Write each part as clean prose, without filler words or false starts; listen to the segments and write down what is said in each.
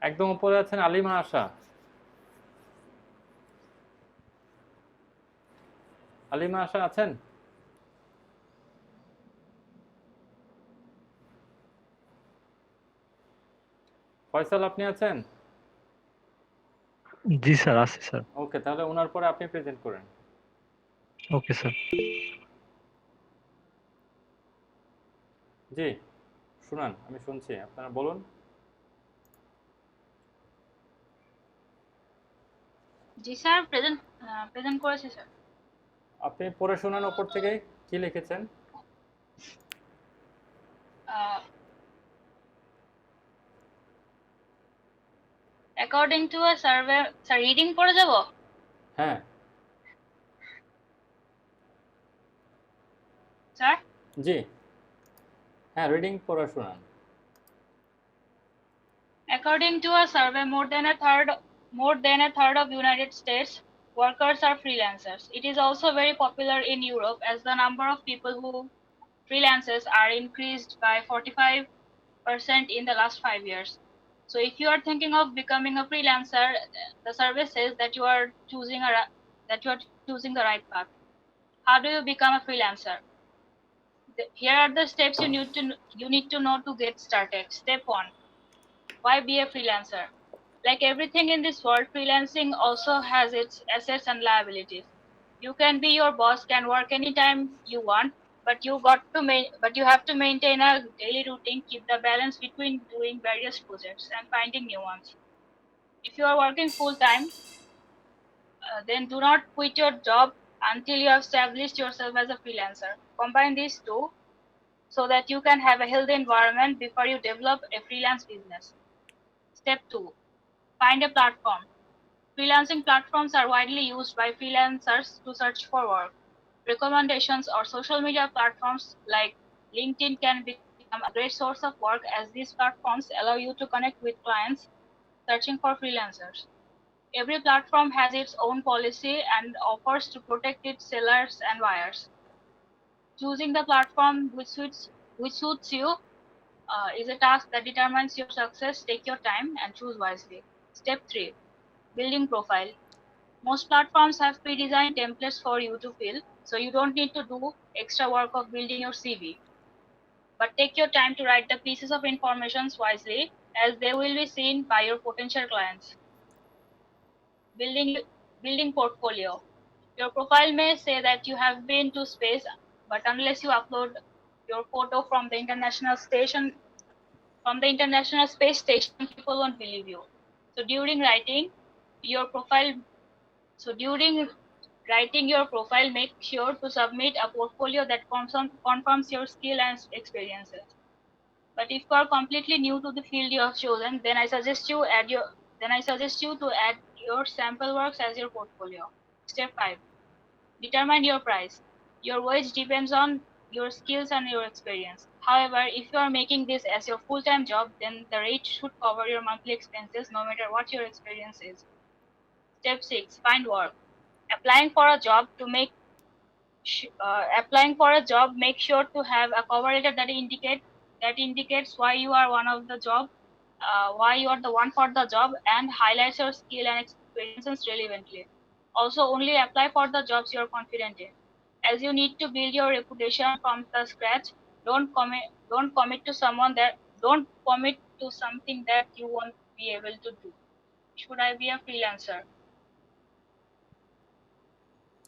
একদম উপরে আছেন আলিমা আশা। আলিমা আশা আছেন? ফয়সাল আপনি আছেন? জি স্যার, আছে স্যার। ওকে, তাহলে ওনার পরে আপনি প্রেজেন্ট করেন। Okay sir. জি, শুনান, আমি শুনছি, আপনারা বলুন। জি স্যার, প্রেজেন্ট করেছি স্যার। আপনি পড়ে শোনান ওপর থেকে, কি লিখেছেন? According to a survey, sir reading পড়ে যাব? হ্যাঁ। স্যার, জি, হ্যাঁ, রিডিং পড়ে শোনান। according to a survey, more than a third of United States workers are freelancers. It is also very popular in Europe as the number of people who freelancers are increased by 45% in the last 5 years. So if you are thinking of becoming a freelancer, the survey says that you are choosing the right path. How do you become a freelancer? Here are the steps you need to know to get started. Step 1. Why be a freelancer? Like everything in this world, freelancing also has its assets and liabilities. You can be your boss, can work anytime you want, but you have to maintain a daily routine, keep the balance between doing various projects and finding new ones. If you are working full time, then do not quit your job until you have established yourself as a freelancer. Combine these two so that you can have a healthy environment before you develop a freelance business. Step 2. Find a platform. Freelancing platforms are widely used by freelancers to search for work. Recommendations or social media platforms like LinkedIn can become a great source of work as these platforms allow you to connect with clients searching for freelancers. Every platform has its own policy and offers to protect its sellers and buyers. Choosing the platform which suits you is a task that determines your success. Take your time and choose wisely. Step 3. Building profile. Most platforms have pre-designed templates for you to fill, so you don't need to do extra work of building your CV. But take your time to write the pieces of information wisely, as they will be seen by your potential clients. Building building portfolio. Your profile may say that you have been to space, but unless you upload your photo from the International Space Station, people won't believe you. So during writing your profile, so during writing your profile, make sure to submit a portfolio that confirms your skill and experiences. But if you are completely new to the field you have chosen, then I suggest you to add your sample works as your portfolio. Step 5. Determine your price. Your wage depends on your skills and your experience. However, if you are making this as your full-time job, then the rate should cover your monthly expenses no matter what your experience is. Step 6. Find work. Applying for a job to make Applying for a job, make sure to have a cover letter that indicates why you are why you are the one for the job, and highlights your skill and experiences relevantly. Also, only apply for the jobs you are confident in, as you need to build your reputation from the scratch. Don't commit to someone that don't commit to something that you won't be able to do. Should I be a freelancer?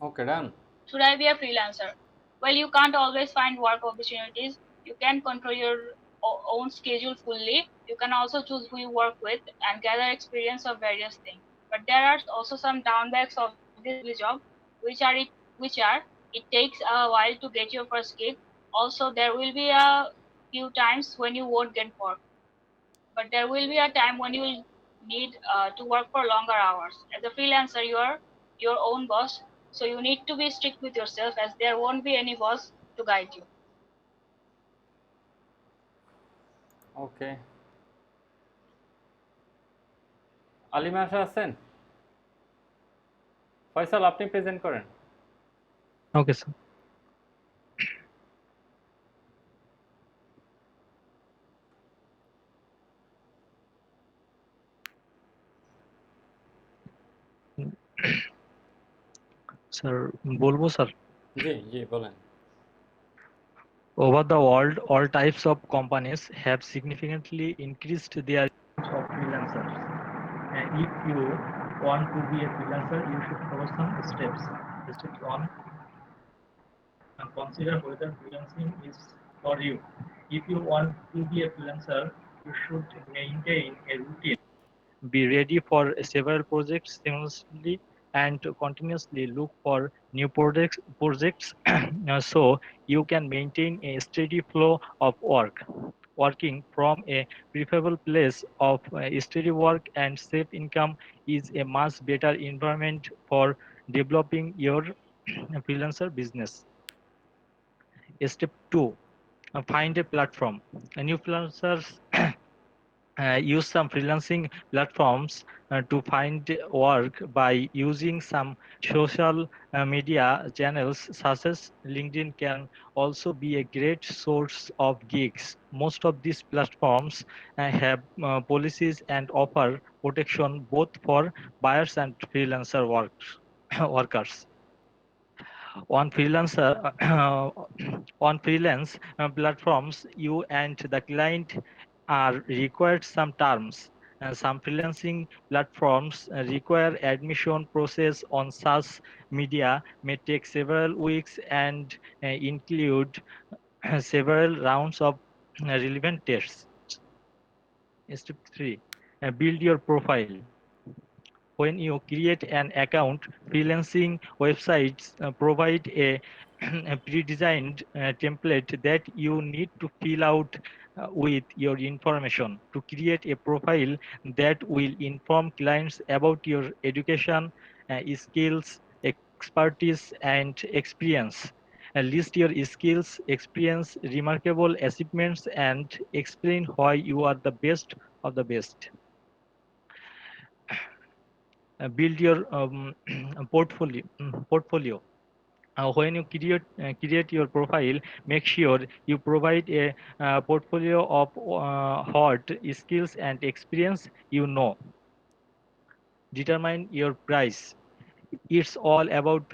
Okay, done. Should I be a freelancer? Well, you can't always find work opportunities. You can control your own schedule fully. You can also choose who you work with and gather experience of various things. But there are also some drawbacks of this job, which are it takes a while to get your first gig. Also, there will be a few times when you won't get work, but there will be a time when you will need to work for longer hours. As a freelancer, you are your own boss, so you need to be strict with yourself, as there won't be any boss to guide you. ওকে, আলিমা আশা আছেন? ফয়সাল আপনি present করেন। Okay sir. Sir বলবো sir. জি জি বলেন। Over the world, all types of companies have significantly increased their use of freelancers. And if you want to be a freelancer, you should follow some steps. Step one, and consider whether freelancing is for you. If you want to be a freelancer, you should maintain a routine, be ready for several projects simultaneously, and continuously look for new projects so you can maintain a steady flow of work. Working from a preferable place of steady work and safe income is a much better environment for developing your freelancer business. Step 2, find a platform. New freelancers use some freelancing platforms to find work by using some social media channels such as LinkedIn can also be a great source of gigs. Most of these platforms have policies and offer protection both for buyers and freelancer workers. On freelancer on freelance platforms, you and the client are required some terms. Some freelancing platforms require admission process on such media may take several weeks and include several rounds of relevant tests. Step 3, build your profile. When you create an account, freelancing websites provide a pre-designed template that you need to fill out with your information to create a profile that will inform clients about your education, skills, expertise, and experience. List your skills, experience, remarkable achievements, and explain why you are the best of the best. Build your portfolio. When you create your profile, make sure you provide a portfolio of what skills and experience you know. Determine your price. It's all about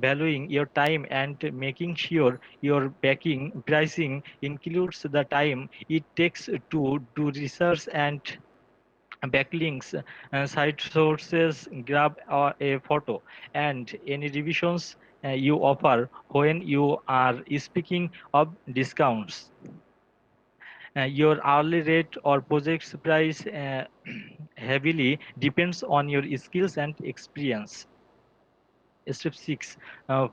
valuing your time and making sure your backing pricing includes the time it takes to do research and backlinks, site sources, grab a photo, and any revisions you offer. When you are speaking of discounts, your hourly rate or project's price heavily depends on your skills and experience. Step 6,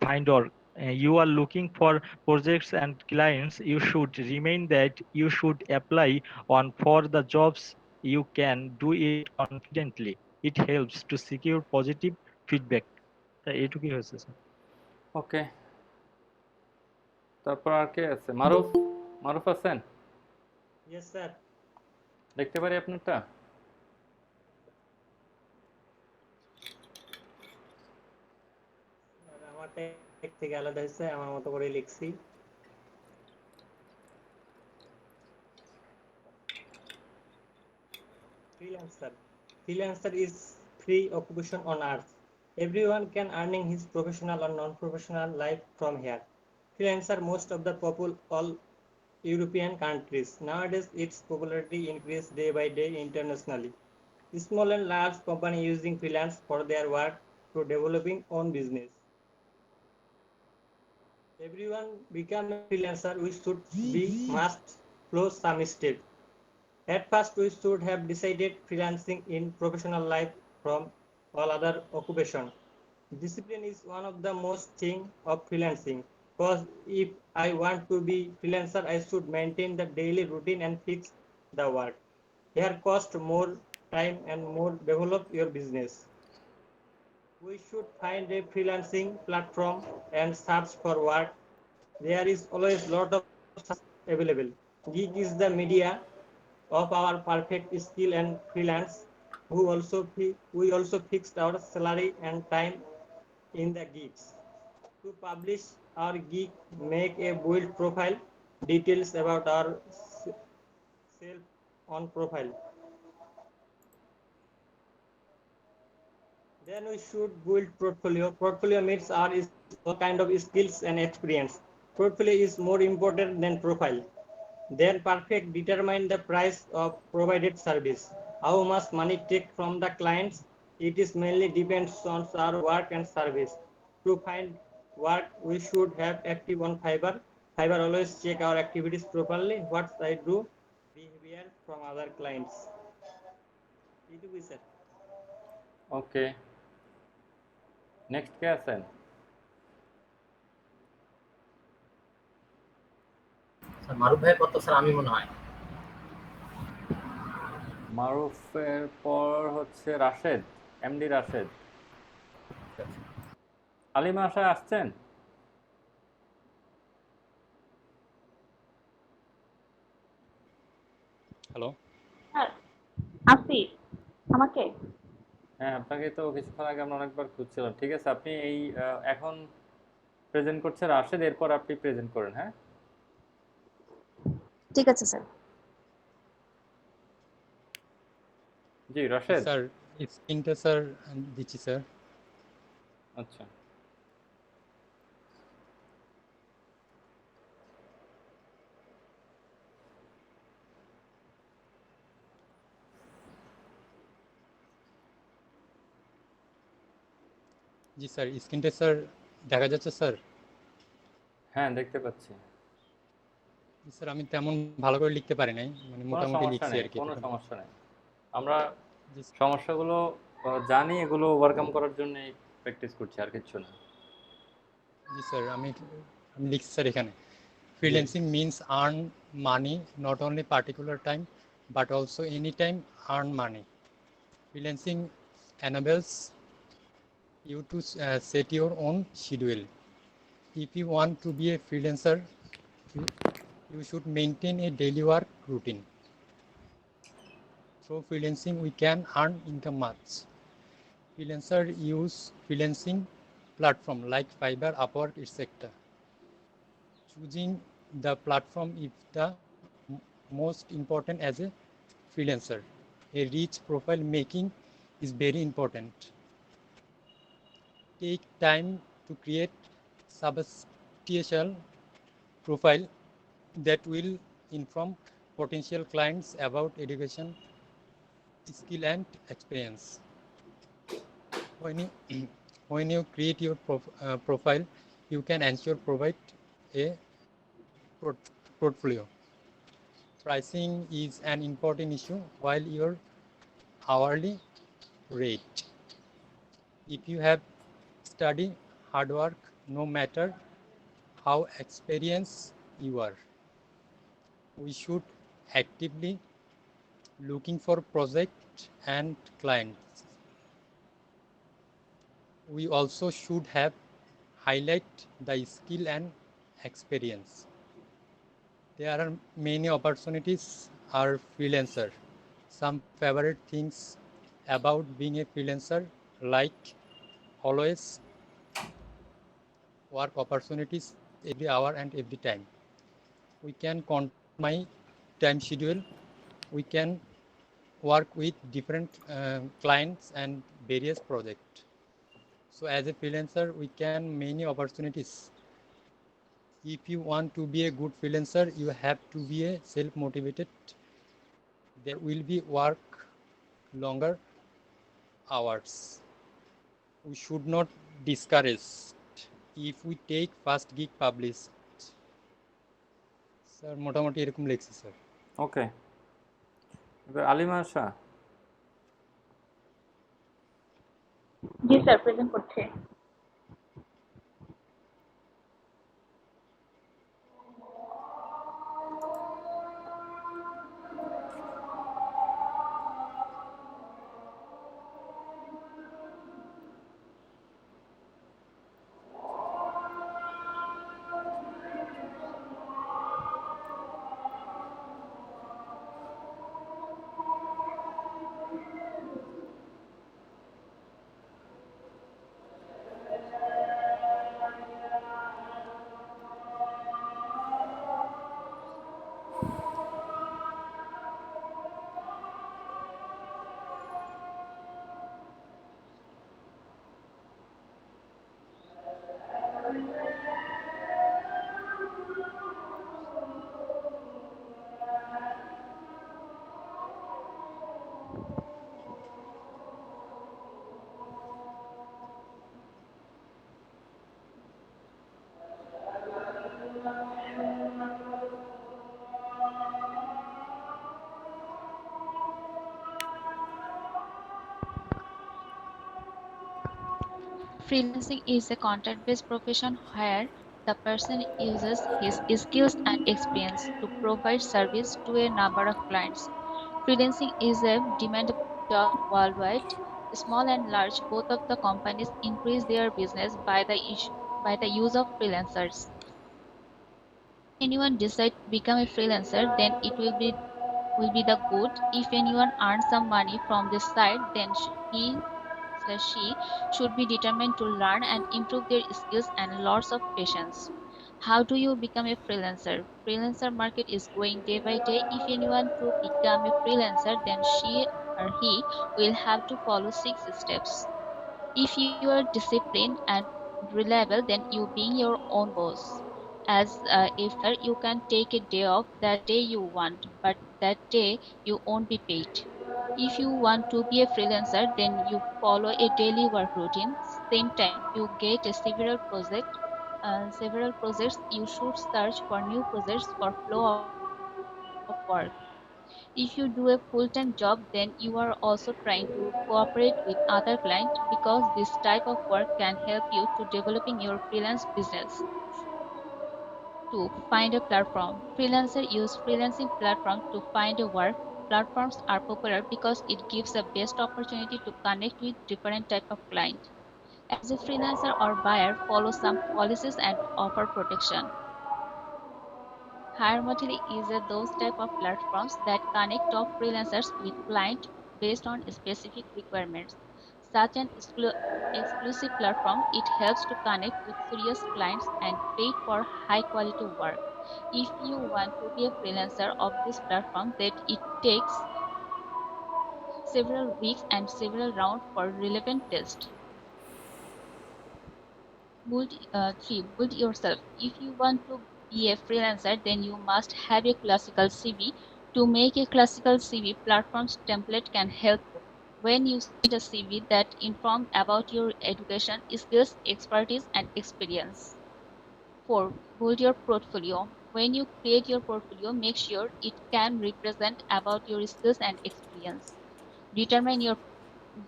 find work. You are looking for projects and clients. You should remain that you should apply on for the jobs. You can do it confidently. It helps to secure positive feedback. তা এইটুকুই হয়েছে sir. ওকে, তারপর আর কে আছে? মারুফ, মারুফ আছেন? Yes sir. দেখতে পারি আপনারটা? আমারটা এক থেকে আলাদা হয়েছে, আমার মতো করে লিখছি। Freelancer. Freelancer is free occupation on earth. Everyone can earning his professional or non-professional life from here. Freelancer most of the all European countries. Nowadays, its popularity increased day by day internationally. Small and large company using freelance for their work to developing own business. Everyone become a freelancer, we should be must follow some steps. At first, we should have decided freelancing in professional life from all other occupation. Discipline is one of the most thing of freelancing. Because if I want to be freelancer, I should maintain the daily routine and fix the work. Here cost more time and more develop your business. We should find a freelancing platform and search for work. There is always lot of available. Gig is the media of our perfect skill and freelance we also fixed our salary and time in the gigs. To publish our gig, make a build profile, details about our self on profile. Then we should build portfolio. Portfolio means our all kind of skills and experience. Portfolio is more important than profile. Then perfect determine the price of provided service. How much money take from the clients? It is mainly depends on our work and service. To find work, we should have active on Fiverr. Fiverr always check our activities properly. What I do, behavior from other clients. এইটুকুই sir. ওকে, next কে আছেন? Sir মারুফ ভাইয়ের পর তো sir আমি মনে হয়। মারুফের পর হচ্ছে রাশেদ, এমডি রাশেদ। আলিমা আশা আসছেন? হ্যালো, হ্যাঁ, আসি আমাকে। হ্যাঁ, আপনাকে তো কিছুক্ষণ আগে আমরা অনেকবার খুঁজছিলাম। ঠিক আছে, আপনি এই এখন প্রেজেন্ট করছে রাশেদ, এরপর আপনি প্রেজেন্ট করেন। হ্যাঁ, ঠিক আছে স্যার। জি রাশেদ। স্যার স্ক্রিনটা স্যার দিচ্ছি স্যার। আচ্ছা, জি স্যার, স্ক্রিনটা স্যার দেখা যাচ্ছে স্যার? হ্যাঁ দেখতে পাচ্ছি। স্যার আমি তেমন ভালো করে লিখতে পারি নাই, মানে কোনো মোটামুটি সমস্যা লিখছি নেই, আর কি। কোনো সমস্যা নেই। আমরা জি সমস্যাগুলো জানি, এগুলো ওভারকাম করার জন্য প্র্যাকটিস করছি, আর কিছু না। জি স্যার, আমি লিখছি স্যার এখানে। জি, freelancing means earn money not only particular time but also anytime earn money. Freelancing enables you to set your own schedule. If you want to be a freelancer, you, you should maintain a daily work routine. Through freelancing, we can earn income much. Freelancers use freelancing platform like Fiverr, Upwork, etc. Choosing the platform is the most important as a freelancer. A rich profile making is very important. Take time to create substantial profile that will inform potential clients about education, skill and experience. When you create your profile, you can ensure provide a portfolio. Pricing is an important issue while your hourly rate. If you have study hard work, no matter how experienced you are, we should actively looking for projects and clients. We also should have highlight the skill and experience. There are many opportunities are freelancer. Some favorite things about being a freelancer like always work opportunities every hour and every time. We can control my time schedule. We can work with different clients and various projects. So as a freelancer, we can many opportunities. If you want to be a good freelancer, you have to be a self-motivated. There will be work longer hours. We should not discourage if we take first gig published. Sir মোটামুটি এরকম লিখছি sir. ওকে, এবার আলিমা আশা। জি sir, present করছি। Freelancing is a contract-based profession where the person uses his skills and experience to provide service to a number of clients. Freelancing is a demanded job worldwide. Small and large, both of the companies increase their business by the use of freelancers. Anyone decide to become a freelancer, then it will be the good. If anyone earns some money from this side, then he/she should be determined to learn and improve their skills and lots of patience. How do you become a freelancer? Freelancer market is growing day by day. If anyone to become a freelancer, then she or he will have to follow 6 steps. If you are disciplined and reliable, then you being your own boss. As a freelancer, you can take a day off that day you want, but that day you won't be paid. If you want to be a freelancer, then you follow a daily work routine. Same time, you get a several projects. You should search for new projects for flow of work. If you do a full-time job, then you are also trying to cooperate with other clients because this type of work can help you to developing your freelance business. To find a platform, freelancer use freelancing platform to find a work. Platforms are popular because it gives the best opportunity to connect with different type of client. As a freelancer or buyer, follow some policies and offer protection. Hiremotility is those type of platforms that connect top freelancers with clients based on specific requirements. Such an exclusive platform, it helps to connect with serious clients and pay for high quality work. If you want to be a freelancer of this platform, that it takes several weeks and several rounds for relevant tests. Build yourself. If you want to be a freelancer, then you must have a classical CV. To make a classical CV, platforms template can help you. When you send a CV that informs about your education, skills, expertise, and experience. 4. Build your portfolio. When you create your portfolio, make sure it can represent about your skills and experience. Determine your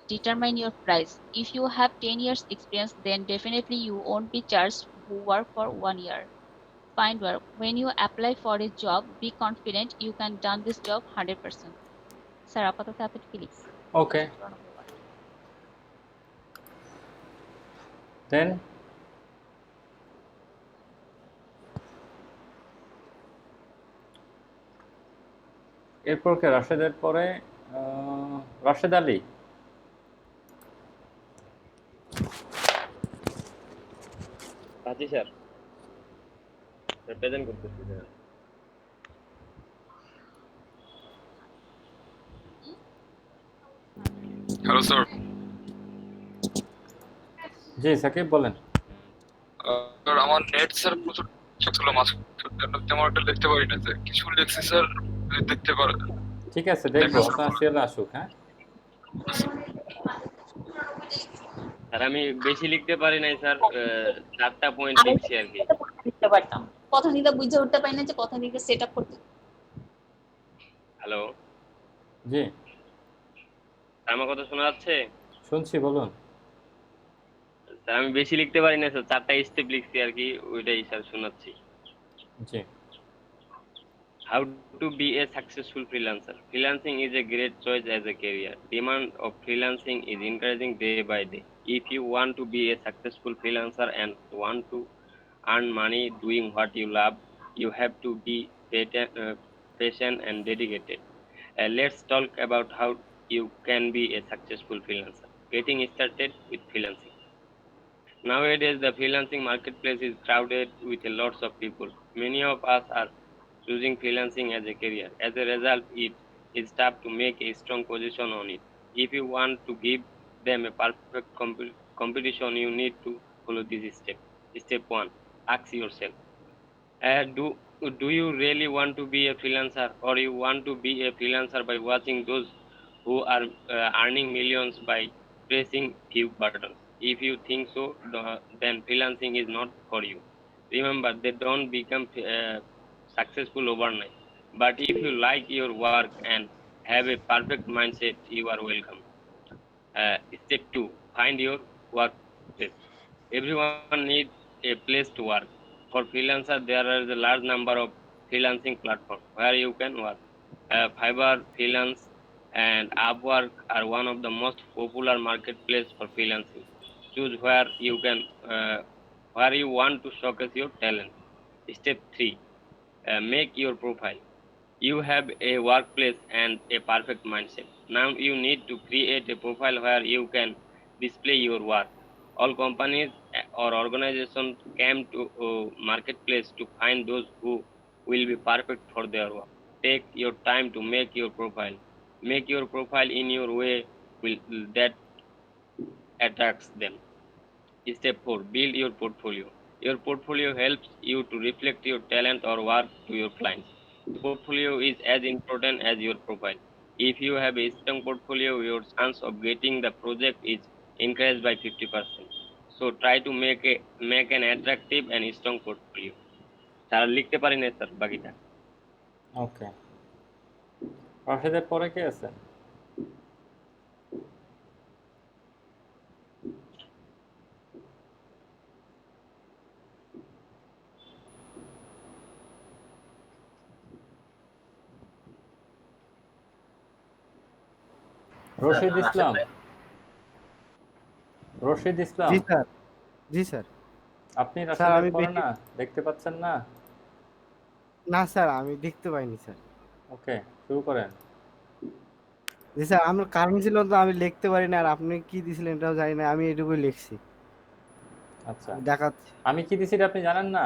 Determine your price. If you have 10 years experience, then definitely you won't be charged who work for 1 year. Find work. When you apply for a job, be confident you can done this job 100%. Sir আপাতত এতটুকু লিখছি। Okay. 194 বার। Then এরপর কে রাশেদের পরে রাশেদ আলী। জি sir, present করতেছি sir. Hello sir. জি সাকিব বলেন। স্যার আমার নেট স্যার প্রচুর ছিল তেমন একটা লিখতে পারি না স্যার, কিছু লিখছি স্যার, দেখতে পারেন। ঠিক আছে দেখবো, আপনার সিএল আসুক। হ্যাঁ স্যার আমি বেশি লিখতে পারি নাই স্যার, 4টা পয়েন্ট লিখছি আর কি। লিখতে পারতাম, কথা নিতে বুঝে উঠতে পারি না যে কথা নিতে সেট আপ করতে। হ্যালো জি আমার কথা শোনা যাচ্ছে? শুনছি, বলুন। স্যার আমি বেশি লিখতে পারি না স্যার, 4টা স্টেপ লিখছি আর কি, ওইটাই স্যার শোনাচ্ছি। জি। How to be a successful freelancer. Freelancing is a great choice as a career. Demand of freelancing is increasing day by day. If you want to be a successful freelancer and want to earn money doing what you love, you have to be patient and dedicated. Let's talk about how you can be a successful freelancer. Getting started with freelancing. Nowadays, the freelancing marketplace is crowded with lots of people. Many of us are choosing freelancing as a career. As a result, it is tough to make a strong position on it. If you want to give them a perfect competition, you need to follow this step. Step 1. Ask yourself, do you really want to be a freelancer, or you want to be a freelancer by watching those who are earning millions by pressing few buttons. If you think so, then freelancing is not for you. Remember, they don't become successful overnight. But if you like your work and have a perfect mindset, you are welcome. Step 2, find your workplace. Everyone needs a place to work. For freelancers, there is a large number of freelancing platforms where you can work. Fiverr, Freelance, and Upwork are one of the most popular marketplace for freelancing. Choose where you want to showcase your talent. Step 3, make your profile. You have a workplace and a perfect mindset. Now you need to create a profile where you can display your work. All companies or organizations came to marketplace to find those who will be perfect for their work. Take your time to make your profile. Make your profile in your way that attracts them. Step 4, build your portfolio. Your portfolio helps you to reflect your talent or work to your clients. Portfolio is as important as your profile. If you have a strong portfolio, your chance of getting the project is increased by 50%. So try to make an attractive and strong portfolio. Sir লিখতে পারি না sir বাকিটা। ওকে, রাশেদের পরে কে আছে? রশিদ ইসলাম। রশিদ ইসলাম, জি sir. জি sir. আপনি sir রাশেদের আমি পরে না দেখতে পাচ্ছেন না? না স্যার, আমি দেখতে পাইনি স্যার। ওকে, শুরু করেন। জি স্যার, আমার কারণ ছিল তো আমি লিখতে পারি না, আর আপনি কি দিছিলেন এটাও জানি না, আমি এটুকুই লিখছি। আচ্ছা, দেখাচ্ছি। আমি কি দিছি এটা আপনি জানেন না?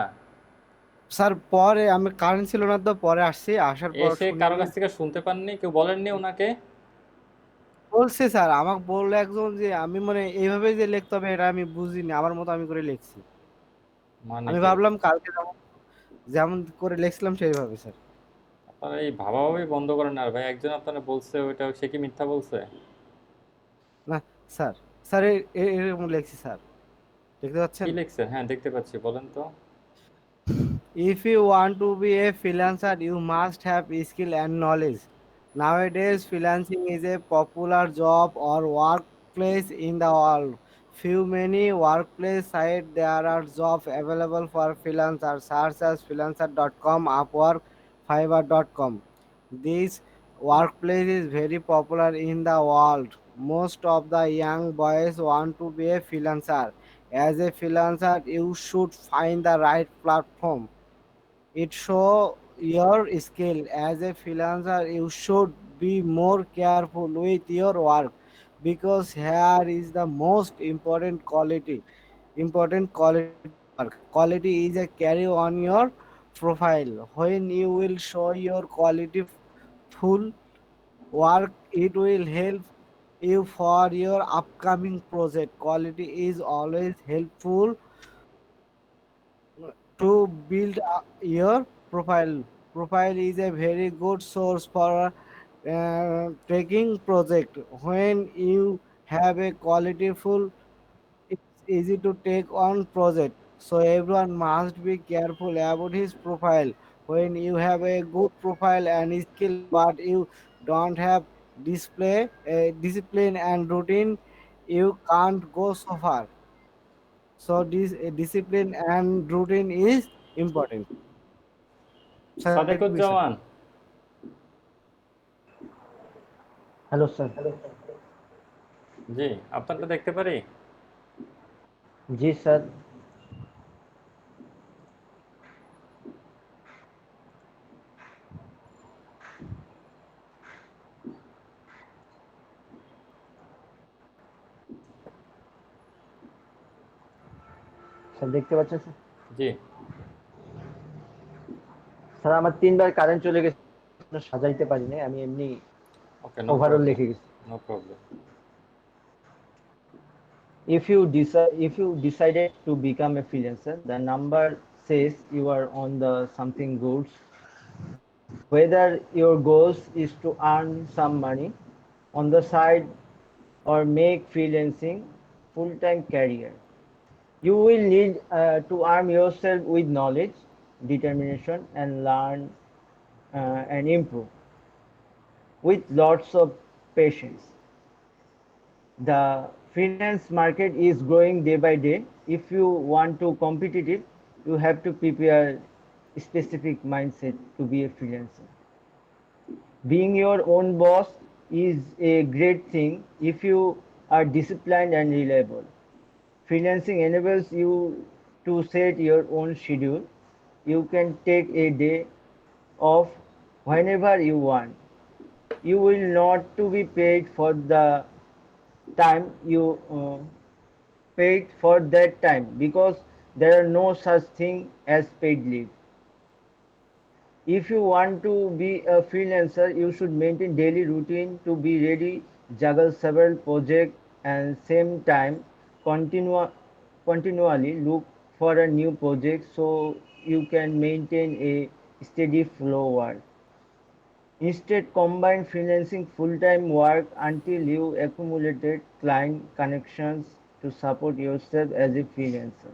স্যার পরে আমি কারেন্ট ছিল না তো, পরে আসছি, আসার পর এসে শুনি কারো কাছ থেকে শুনতে পাননি? কেউ বলেননি ওনাকে? বলছে স্যার, আমাকে বললো একজন যে আমি মানে এইভাবে যে লিখতে হবে এটা আমি বুঝিনি, আমার মতো আমি করে লিখছি। মানে আমি কি? ভাবলাম কালকে যেমন যেমন করে লিখছিলাম সেইভাবে স্যার। আপনারা এই ভাবাভাবি বন্ধ করেন না ভাই। একজন আপনারা বলছে ওইটা, সে কি মিথ্যা বলছে? না স্যার, স্যার এরকম লিখছি স্যার, দেখতে কি পাচ্ছেন? লিখছেন? হ্যাঁ দেখতে পাচ্ছি, বলেন তো। If you want to be a freelancer, you must have skill and knowledge. Nowadays, freelancing is a popular job or workplace in the world. Few many workplace sites there are jobs available for freelancers such as freelancer.com, Upwork, Fiverr.com. This workplace is very popular in the world. Most of the young boys want to be a freelancer. As a freelancer, you should find the right platform. It show your skill. As a freelancer, you should be more careful with your work, because here is the most important quality work. Quality is a carry on your profile. When you will show your quality full work, it will help you for your upcoming project. Quality is always helpful to build your profile. Profile is a very good source for taking project. When you have a qualityful, it's easy to take on project. So everyone must be careful about his profile. When you have a good profile and skill, but you don't have discipline and routine, you can't go so far. So this discipline and routine is important. Sir, এটুকুই sir. Sadequzzaman, hello sir. জি আপনারটা দেখতে পারি? জি sir. Sir দেখতে পাচ্ছেন sir? জি। Sir আমার 3 বার current চলে গেছে, সাজাইতে পারি নাই, আমি এমনি ওকে, নো ওভারঅল প্রবলেম, লিখে গেছি। No problem. If you decided to become a freelancer, the number says you are on the something good. Whether your goal is to earn some money on the side or make freelancing full-time career. You will need to arm yourself with knowledge, determination, and learn and improve with lots of patience. The freelance market is growing day by day. If you want to competitive, you have to prepare specific mindset to be a freelancer. Being your own boss is a great thing if you are disciplined and reliable. Freelancing enables you to set your own schedule. You can take a day off whenever you want. You will not to be paid for the time you paid for that time because there are no such thing as paid leave. If you want to be a freelancer, you should maintain daily routine to be ready, juggle several projects and same time continually look for a new project so you can maintain a steady flow work. Instead, combine freelancing full-time work until you accumulated client connections to support yourself as a freelancer.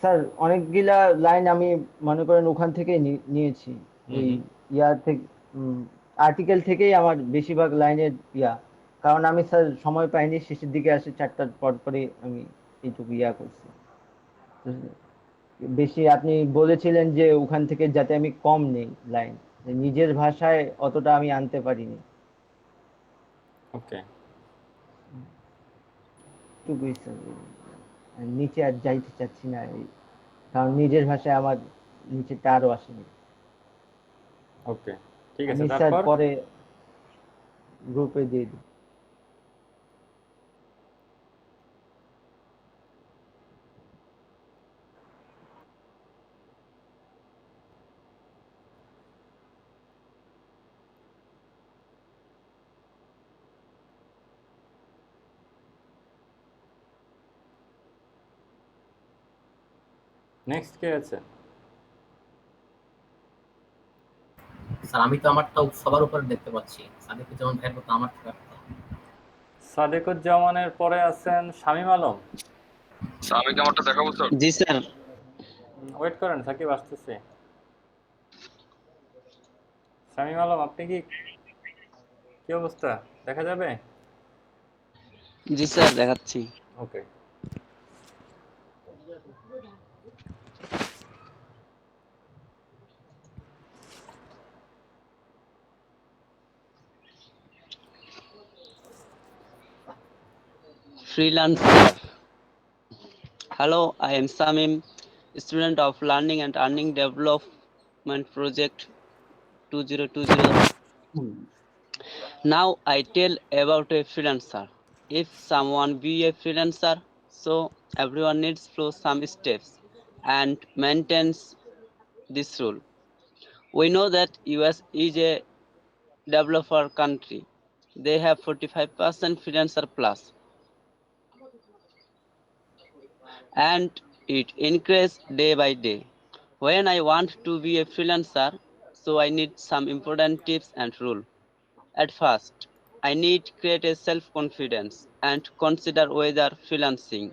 Sir অনেকগুলা line আমি মনে করেন ওখান থেকে নিয়েছি এই ইয়ার থেকে article থেকেই আমার বেশিরভাগ লাইনের কারণ আমি স্যার সময় পাইনি শেষের দিকে আসে 4টার পর পরে আমি এইটুকু করছি বেশি আপনি বলেছিলেন যে ওখান থেকে যাতে আমি কম নেই লাইন নিজের ভাষায় অতটা আমি আনতে পারিনি ওকে টুকুই স্যার নিচে আর যাইতে চাচ্ছি না কারণ নিজের ভাষায় আমার নিচেটা আরো আসেনি ওকে ঠিক আছে আমি স্যার তারপর পরে গ্রুপে দিয়ে দিই নেক্সট কে আছে স্যার আমি তো আমারটা সবার উপরে দেখতে পাচ্ছি সাদেকুজ্জামান ভাইয়ের মতো আমার সাদেকুজ্জামানের পরে আছেন শামীম আলম স্যার আমি কি আমারটা দেখাবো স্যার? জি স্যার। ওয়েট করেন সাকিব আসতেছে শামীম আলম আপনি কি অবস্থা দেখা যাবে জি স্যার দেখাচ্ছি ওকে Freelancer. Hello, I am Samim, student of Learning and Earning Development Project 2020. Now I tell about a freelancer. If someone be a freelancer, so everyone needs follow some steps and maintains this rule. We know that US is a developer country. They have 45% freelancer plus. And it increases day by day. When I want to be a freelancer, so I need some important tips and rule. At first, I need create a self-confidence and consider whether freelancing.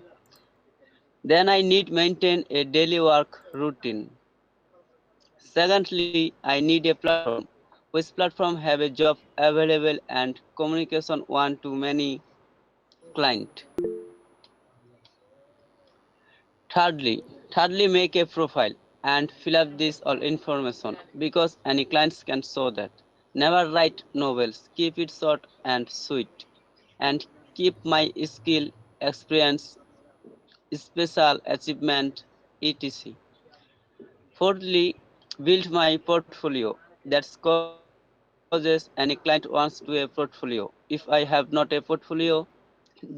Then I need maintain a daily work routine. Secondly, I need a platform. Which platform have a job available and communication one to many client. Thirdly, make a profile and fill up this all information because any clients can show that. Never write novels, keep it short and sweet, and keep my skill, experience, special achievement, etc. Fourthly, build my portfolio. That causes any client wants to a portfolio. If I have not a portfolio,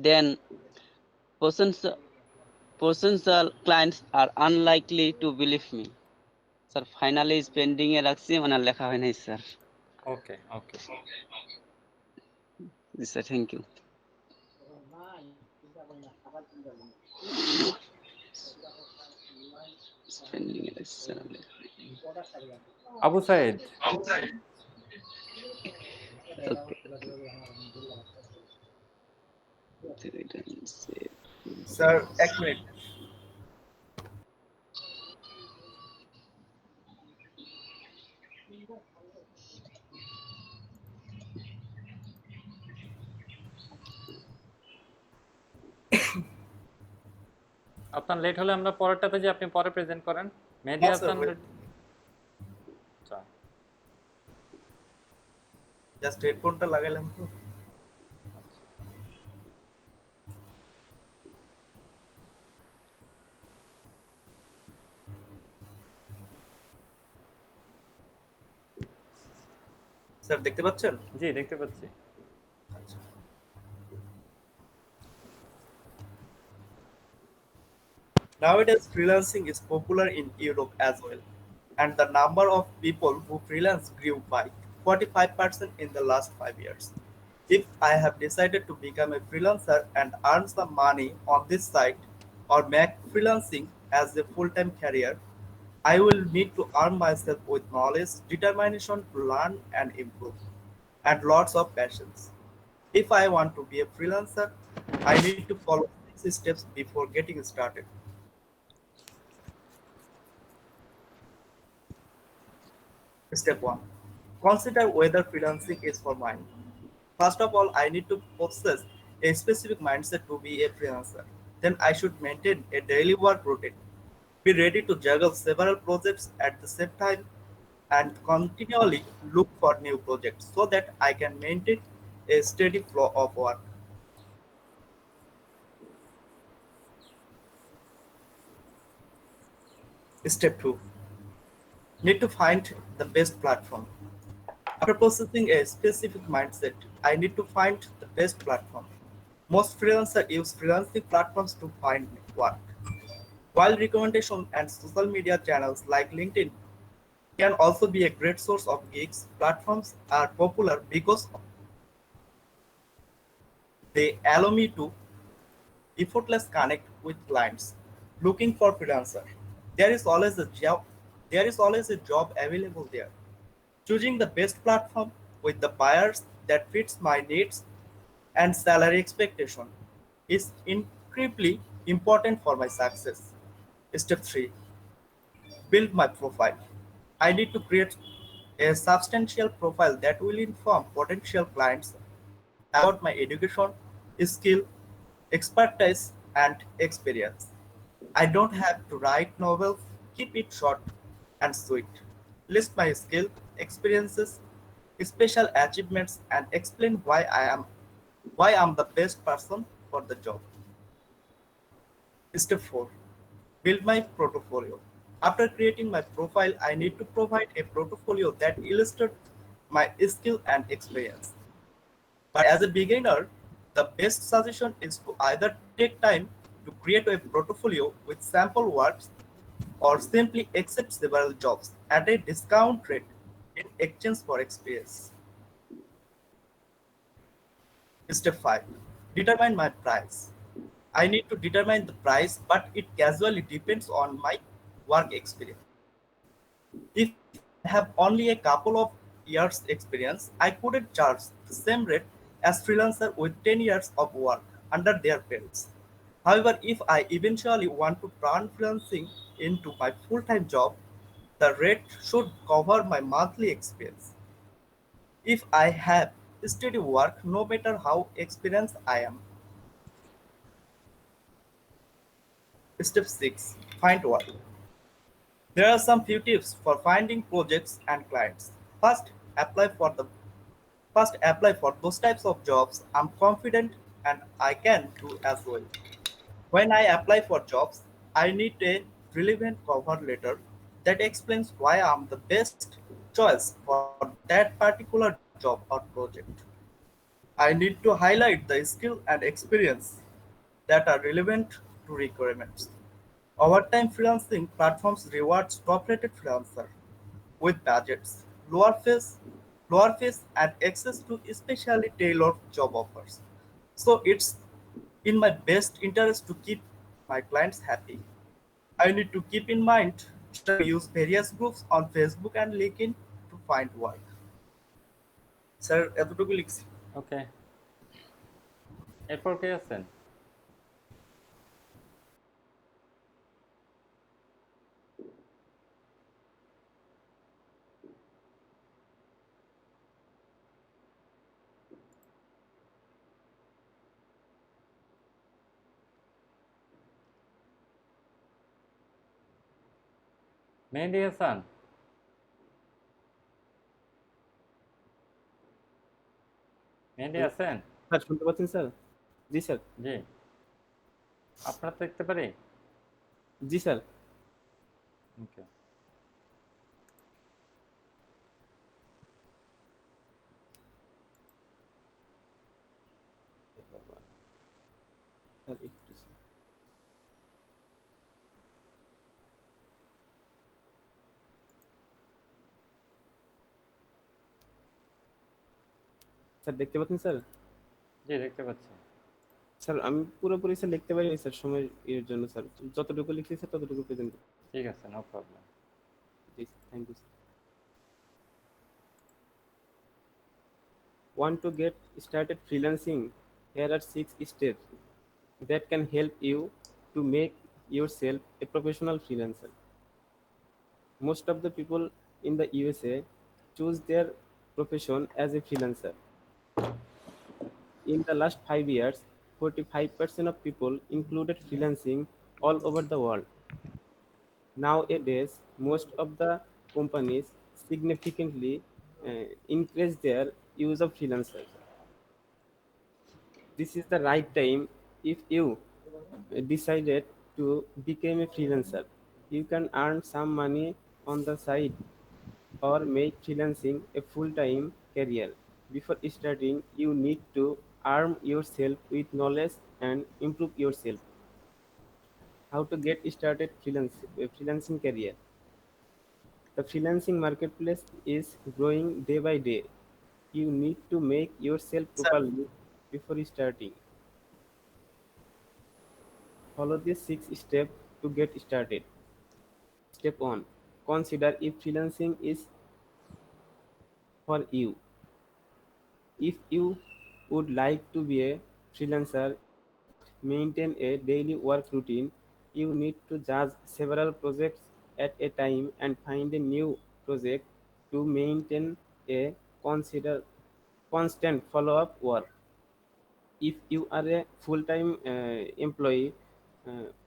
then potential clients are unlikely to believe me. Sir, finally is pending এ রাখছি মানে লেখা হয় নাই sir okay okay জি sir thank you pending এ রাখছি sir Abu Saeed okay sir 1 মিনিট। আপনার লেট হলে আমরা পরেরটাতে যে আপনি পরে প্রেজেন্ট করেন। মেহেদী হ্যাঁ, স্যার, হাসান wait. আচ্ছা। জাস্ট হেডফোনটা লাগাইলাম তো। স্যার দেখতে পাচ্ছেন? জি, দেখতে পাচ্ছি। আচ্ছা। Nowadays, freelancing is popular in Europe as well, and the number of people who freelance grew by 45% in the last 5 years. If I have decided to become a freelancer and earn some money on this site or make freelancing as a full-time career, I will need to arm myself with knowledge, determination to learn and improve, and lots of patience. If I want to be a freelancer, I need to follow 6 steps before getting started. Step 1. Consider whether freelancing is for mine. First of all, I need to possess a specific mindset to be a freelancer. Then I should maintain a daily work routine. Be ready to juggle several projects at the same time and continually look for new projects so that I can maintain a steady flow of work. Step 2. Need to find the best platform. After possessing a specific mindset, I need to find the best platform. Most freelancers use freelancing platforms to find work. While recommendation and social media channels like LinkedIn can also be a great source of gigs, platforms are popular because they allow me to effortless connect with clients looking for freelancer. There is always a job available there. Choosing the best platform with the buyers that fits my needs and salary expectation is incredibly important for my success. Step 3. Build my profile. I need to create a substantial profile that will inform potential clients about my education, skill, expertise, and experience. I don't have to write novels, keep it short and sweet. List my skill, experiences, special achievements, and explain why I'm the best person for the job. Step 4. Build my portfolio. After creating my profile, I need to provide a portfolio that illustrates my skill and experience. But as a beginner, the best suggestion is to either take time to create a portfolio with sample works or simply accept several jobs at a discount rate in exchange for experience. Step 5. Determine my price. I need to determine the price, but it casually depends on my work experience. If I have only a couple of years experience, I couldn't charge the same rate as freelancer with 10 years of work under their belts. However, if I eventually want to turn freelancing into my full-time job, the rate should cover my monthly expense. If I have steady work, no matter how experienced I am. Step 6. Find work. There are some few tips for finding projects and clients. First, apply for those types of jobs I'm confident and I can do as well. When I apply for jobs, I need a relevant cover letter that explains why I'm the best choice for that particular job or project. I need to highlight the skill and experience that are relevant to requirements. Over time, freelancing platforms rewards top-rated freelancer with budgets, lower fees, and access to especially tailored job offers. So it's in my best interest to keep my clients happy. I need to keep in mind to use various groups on Facebook and LinkedIn to find work. Sir এতটুকু লিখছি। ওকে, এরপর কে আছেন? মেহেদি হাসান, মেহেদি আছেন? Sir শুনতে পাচ্ছেন sir? জি sir. জি, আপনার দেখতে পারি? জি স্যার। ওকে। স্যার একটু স্যার। স্যার দেখতে পাচ্ছেন স্যার? জি, দেখতে পাচ্ছি। স্যার আমি পুরোপুরি স্যার লিখতে পারি স্যার, সময় এর জন্য স্যার যতটুকু লিখছি স্যার ততটুকু প্রেজেন্ট করছি। ঠিক আছে, নো প্রবলেম। জি sir, thank you sir. Want to get started freelancing? Here are 6 steps that can help you to make yourself a professional freelancer. Most of the people in the USA choose their profession as a freelancer. In the last 5 years, 45% of people included freelancing all over the world. Nowadays, most of the companies significantly increase their use of freelancers. This is the right time if you decided to become a freelancer. You can earn some money on the side or make freelancing a full-time career. Before starting, you need to arm yourself with knowledge and improve yourself. How to get started freelancing career? The freelancing marketplace is growing day by day. You need to make yourself properly before starting. Follow these 6 steps to get started. Step 1. Consider if freelancing is for you. If you would like to be a freelancer, maintain a daily work routine, you need to judge several projects at a time and find a new project to maintain a consider constant follow-up work. If you are a full-time employee,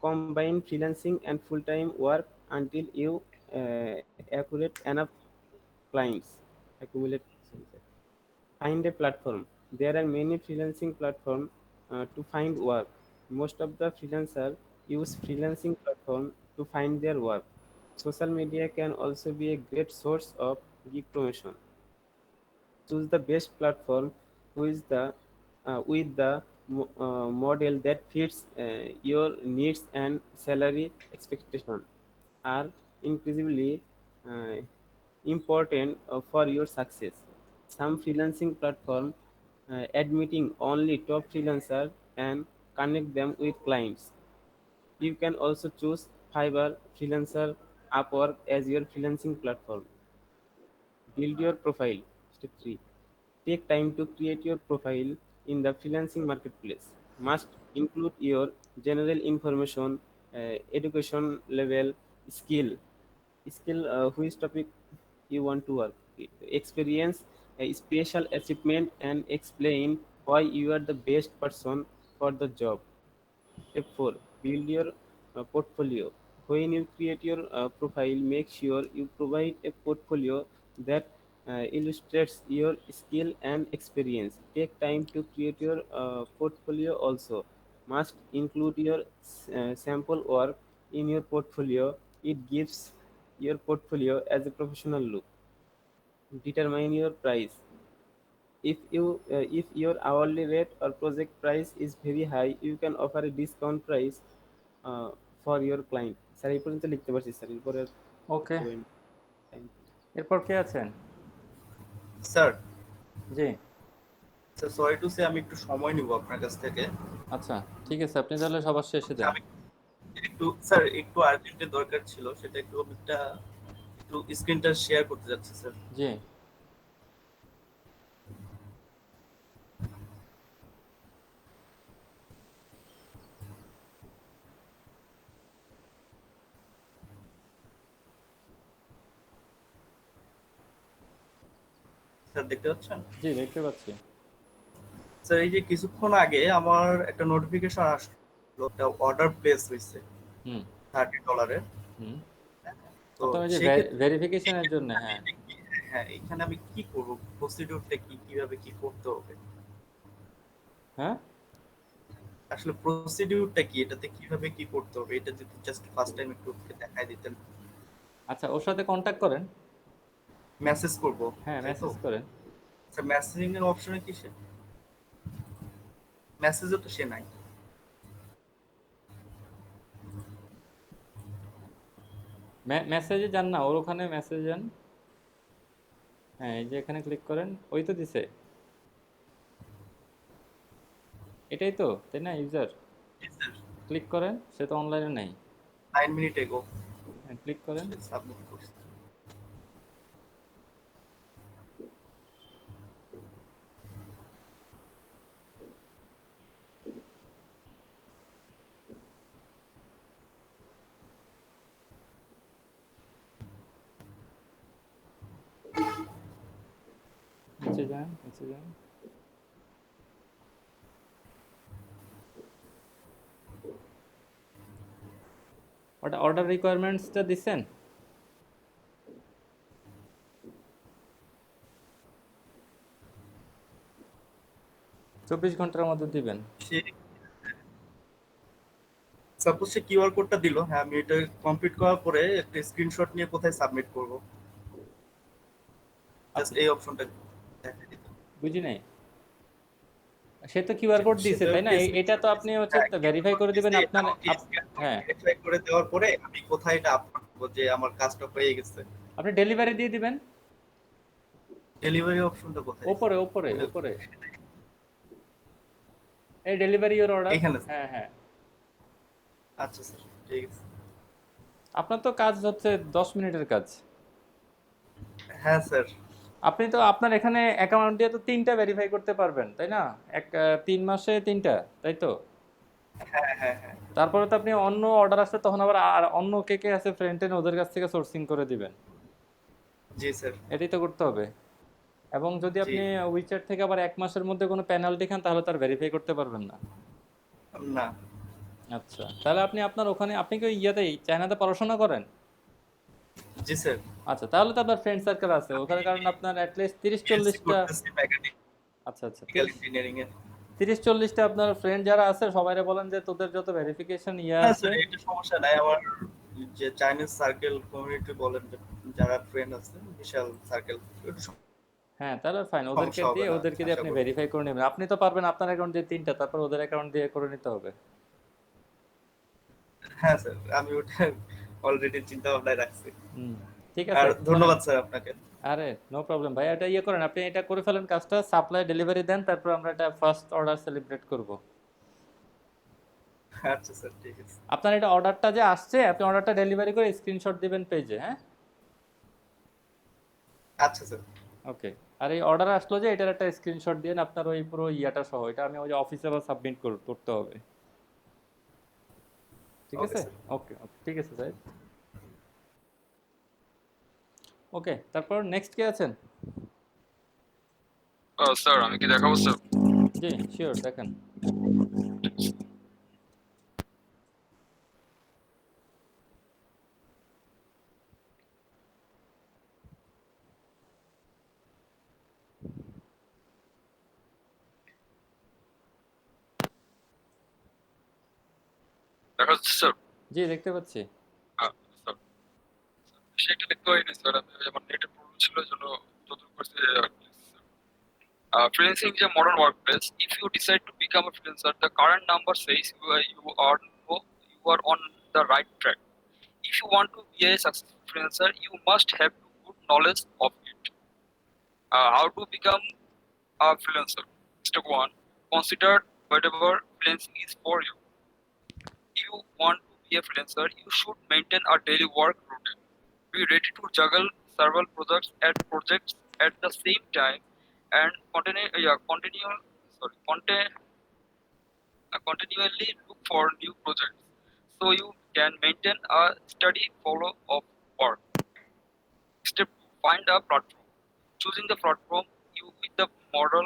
combine freelancing and full-time work until you accumulate enough clients. Find a platform. There are many freelancing platforms to find work. Most of the freelancers use freelancing platform to find their work. Social media can also be a great source of gig promotion. Choose the best platform with the model that fits your needs and salary expectation are increasingly uh, important for your success. Some freelancing platform admitting only top freelancers and connect them with clients. You can also choose Fiverr, Freelancer, Upwork as your freelancing platform. Build your profile. Step 3. Take time to create your profile in the freelancing marketplace. Must include your general information, education level, which topic you want to work with, experience, a special achievement, and explain why you are the best person for the job. Step 4. Build your portfolio. When you create your profile, make sure you provide a portfolio that illustrates your skill and experience. Take time to create your portfolio also. Must include your sample work in your portfolio. It gives your portfolio as a professional look. Determine your price. If your hourly rate or project price is very high, you can offer a discount price uh, for your client. Sir এই পর্যন্ত লিখতে পারছি sir, এরপরে ওকে, Thank you. এরপর কে আছেন? Sir G, sir sorry to say আমি একটু সময় নিব আপনার কাছ থেকে। আচ্ছা ঠিক আছে, আপনি তাহলে সবার শেষে দেন। আমি একটু স্যার একটু আর্জেন্টের দরকার ছিল, সেটা একটু স্ক্রিনটা শেয়ার করতে যাচ্ছি স্যার। জি, স্যার দেখতে পাচ্ছেন? জি দেখতে পাচ্ছি। স্যার এই যে কিছুক্ষণ আগে আমার একটা নোটিফিকেশন আসলো, একটা অর্ডার প্লেস হয়েছে হুম $30। হুম তো প্রথমে যে সেক্ষেত্রে ভেরিফিকেশনের জন্য, হ্যাঁ হ্যাঁ এখানে আমি কি করব, প্রসিডিউরটা কি, কিভাবে কি করতে হবে? হ্যাঁ আসলে প্রসিডিউরটা কি, এটাতে কিভাবে কি করতে হবে, এটা যদি জাস্ট ফার্স্ট টাইম একটু দেখাই দিতেন। আচ্ছা, ওর সাথে কন্ট্যাক্ট করেন। মেসেজ করব, হ্যাঁ তাই তো? মেসেজ করেন। আচ্ছা, মেসেজিং এর অপশনে কি সে, মেসেজে তো সে নাই। মেসেজে যান না, ওর ওখানে মেসেজ যান। হ্যাঁ এই যে এখানে ক্লিক করেন, ওই তো দিছে, এটাই তো তাই না? ইউজার ক্লিক করেন, সে তো অনলাইনে নাই। 9 মিনিট এগো হ্যাঁ ক্লিক করেন। সাবমিট করছি। নিচে যান, নিচে যান। ওটা অর্ডার রিকোয়ারমেন্টসটা দিছেন? চব্বিশ ঘন্টার মধ্যে দিবেন। সাপোজ সে কিউআর কোডটা দিল, হ্যাঁ আমি এটা কমপ্লিট করার পরে একটা স্ক্রিনশট নিয়ে কোথায় সাবমিট করব? জাস্ট এই অপশনটা দেখাই দিতে। বুঝি নাই, সে তো কিউআর কোড দিছে তাই না? এটা তো আপনি হচ্ছে ভেরিফাই করে দিবেন আপনার। হ্যাঁ ভেরিফাই করে দেওয়ার পরে আমি কোথায় এটা আপলোড করব যে আমার কাজটা হয়ে গেছে? আপনি ডেলিভারি দিয়ে দিবেন। ডেলিভারি অপশনটা কোথায়? উপরে উপরে উপরে, এই ডেলিভারি ইওর অর্ডার। এখানে? হ্যাঁ হ্যাঁ আচ্ছা স্যার, ঠিক আছে। আপনার তো কাজ হচ্ছে 10 মিনিটের কাজ। হ্যাঁ স্যার। আপনি তো আপনার এখানে অ্যাকাউন্ট দিয়ে তো 3টা ভেরিফাই করতে পারবেন তাই না? 3 মাসে 3টা, তাই তো? হ্যাঁ হ্যাঁ হ্যাঁ। তারপরে তো আপনি অন্য অর্ডার আসলে তখন আবার আর অন্য কে কে আছে ফ্রেন্ড এন্ড ওদের কাছ থেকে সোর্সিং করে দিবেন। জি স্যার। এটাই তো করতে হবে। এবং যদি আপনি উইচ্যাট থেকে আবার 1 মাসের মধ্যে কোনো পেনাল্টি খান তাহলে তার ভেরিফাই করতে পারবেন না। না। আচ্ছা, তাহলে আপনি আপনার ওখানে, আপনি কি ইয়াতেই চায়নাতে পড়াশোনা করেন? জি স্যার। আচ্ছা, তাহলে তো আপনার ফ্রেন্ড সার্কেল আছে ওখানে, কারণ আপনার অ্যাট লিস্ট 30-40টা। আচ্ছা আচ্ছা, ইঞ্জিনিয়ারিং এর 30-40টা আপনার ফ্রেন্ড যারা আছে সবাইরে বলেন যে তোদের যত ভেরিফিকেশন ইয়া হ্যাঁ আছে। স্যার, এটা সমস্যা নাই। আমার যে চাইনিজ সার্কেল কমিউনিটি বলেন, যারা ফ্রেন্ড আছে, বিশাল সার্কেল। হ্যাঁ তাহলে ফাইন, ওদেরকে দিয়ে আপনি ভেরিফাই করে নেবেন। আপনি তো পারবেন আপনার অ্যাকাউন্ট দিয়ে 3টা, তারপর ওদের অ্যাকাউন্ট দিয়ে করে নিতে হবে। হ্যাঁ স্যার, আমি ওটা অলরেডি চিন্তা ভাবনায় রাখছি। ঠিক আছে, আর ধন্যবাদ স্যার আপনাকে। আরে নো প্রবলেম ভাই, এটা ইয়ে করেন, আপনি এটা করে ফেলেন কাজটা, সাপ্লাই ডেলিভারি দেন, তারপর আমরা এটা ফার্স্ট অর্ডার সেলিব্রেট করব। আচ্ছা স্যার, ঠিক আছে। আপনার এটা অর্ডারটা যে আসছে, আপনি অর্ডারটা ডেলিভারি করে স্ক্রিনশট দিবেন পেজে। হ্যাঁ আচ্ছা স্যার। ওকে, আর এই অর্ডার আসলো যে এটার একটা স্ক্রিনশট দিন আপনার ওই পুরো ইয়াটা সহ। এটা আমি ওই যে অফিসে আবার সাবমিট করতে হবে। ঠিক আছে? ওকে ওকে, ঠিক আছে স্যার। ওকে, তারপর নেক্সট কে আছেন? স্যার আমি কি দেখাবো স্যার? জি শিওর, দেখেন। দেখা যাচ্ছে স্যার? জি দেখতে পাচ্ছি। স্যার সেটা দেখতে পাইনি স্যার, আমি আমার নেটের প্রবলেম ছিল জন্য যতটুকু করছি। Freelancing is a modern workplace. If you decide to become a freelancer, the current number says you are on the right track. If you want to be a successful freelancer, you must have good knowledge of it. How to become a freelancer? Step 1. Consider whatever freelancing is for you. If you want to be a freelancer, you should maintain a daily work routine. Be ready to juggle several projects at the same time and continually look for new projects so you can maintain a steady flow of work. Step 2. Find a platform. Choosing the platform with the model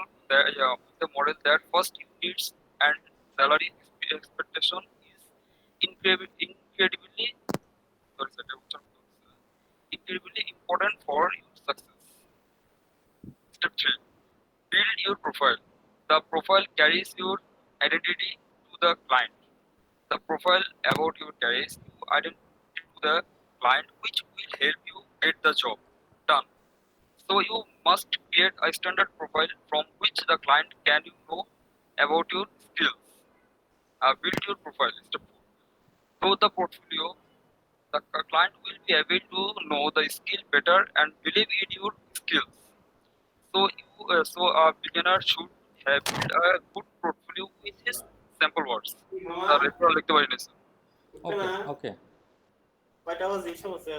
that first you needs and salary expectation is incredibly sorry, sir, incredibly important for your success. Step 3. Build your profile. The profile carries your identity to the client. The profile about you carries your identity to the client, which will help you get the job done. So you must create a standard profile from which the client can know about your skills. Build your profile. Step 4. Grow the portfolio. The client will be able to know the skill better and believe in your skills. So a beginner should have built a good portfolio with his sample words. The referral লিখতে পারি না sir. Okay ওকে কয়টা বাজে সমস্যা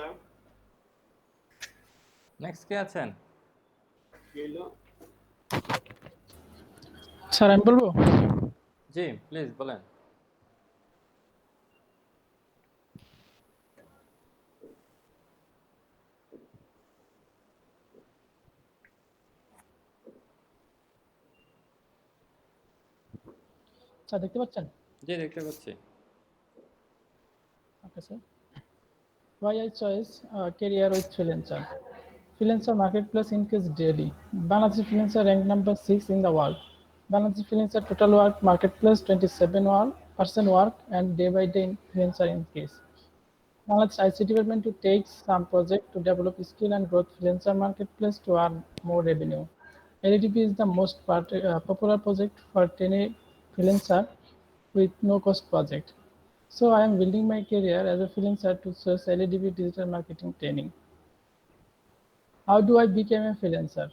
next কে আছেন? Sir আমি বলবো? জি please বলেন। স্যার দেখতে পাচ্ছেন? জি দেখতে পাচ্ছি। Okay sir. Why I choose career with freelancer? Freelancer marketplace increase daily. Bangladeshi freelancer ranked number 6 in the world. Bangladeshi freelancer total work marketplace 27% work and day by day freelancer increase. Bangladesh ICT development to take some project to develop skill and growth freelancer marketplace to earn more revenue. LDP is the most popular project for training freelancer with no cost project. So I am building my career as a freelancer to source LDP digital marketing training. How do I become a freelancer?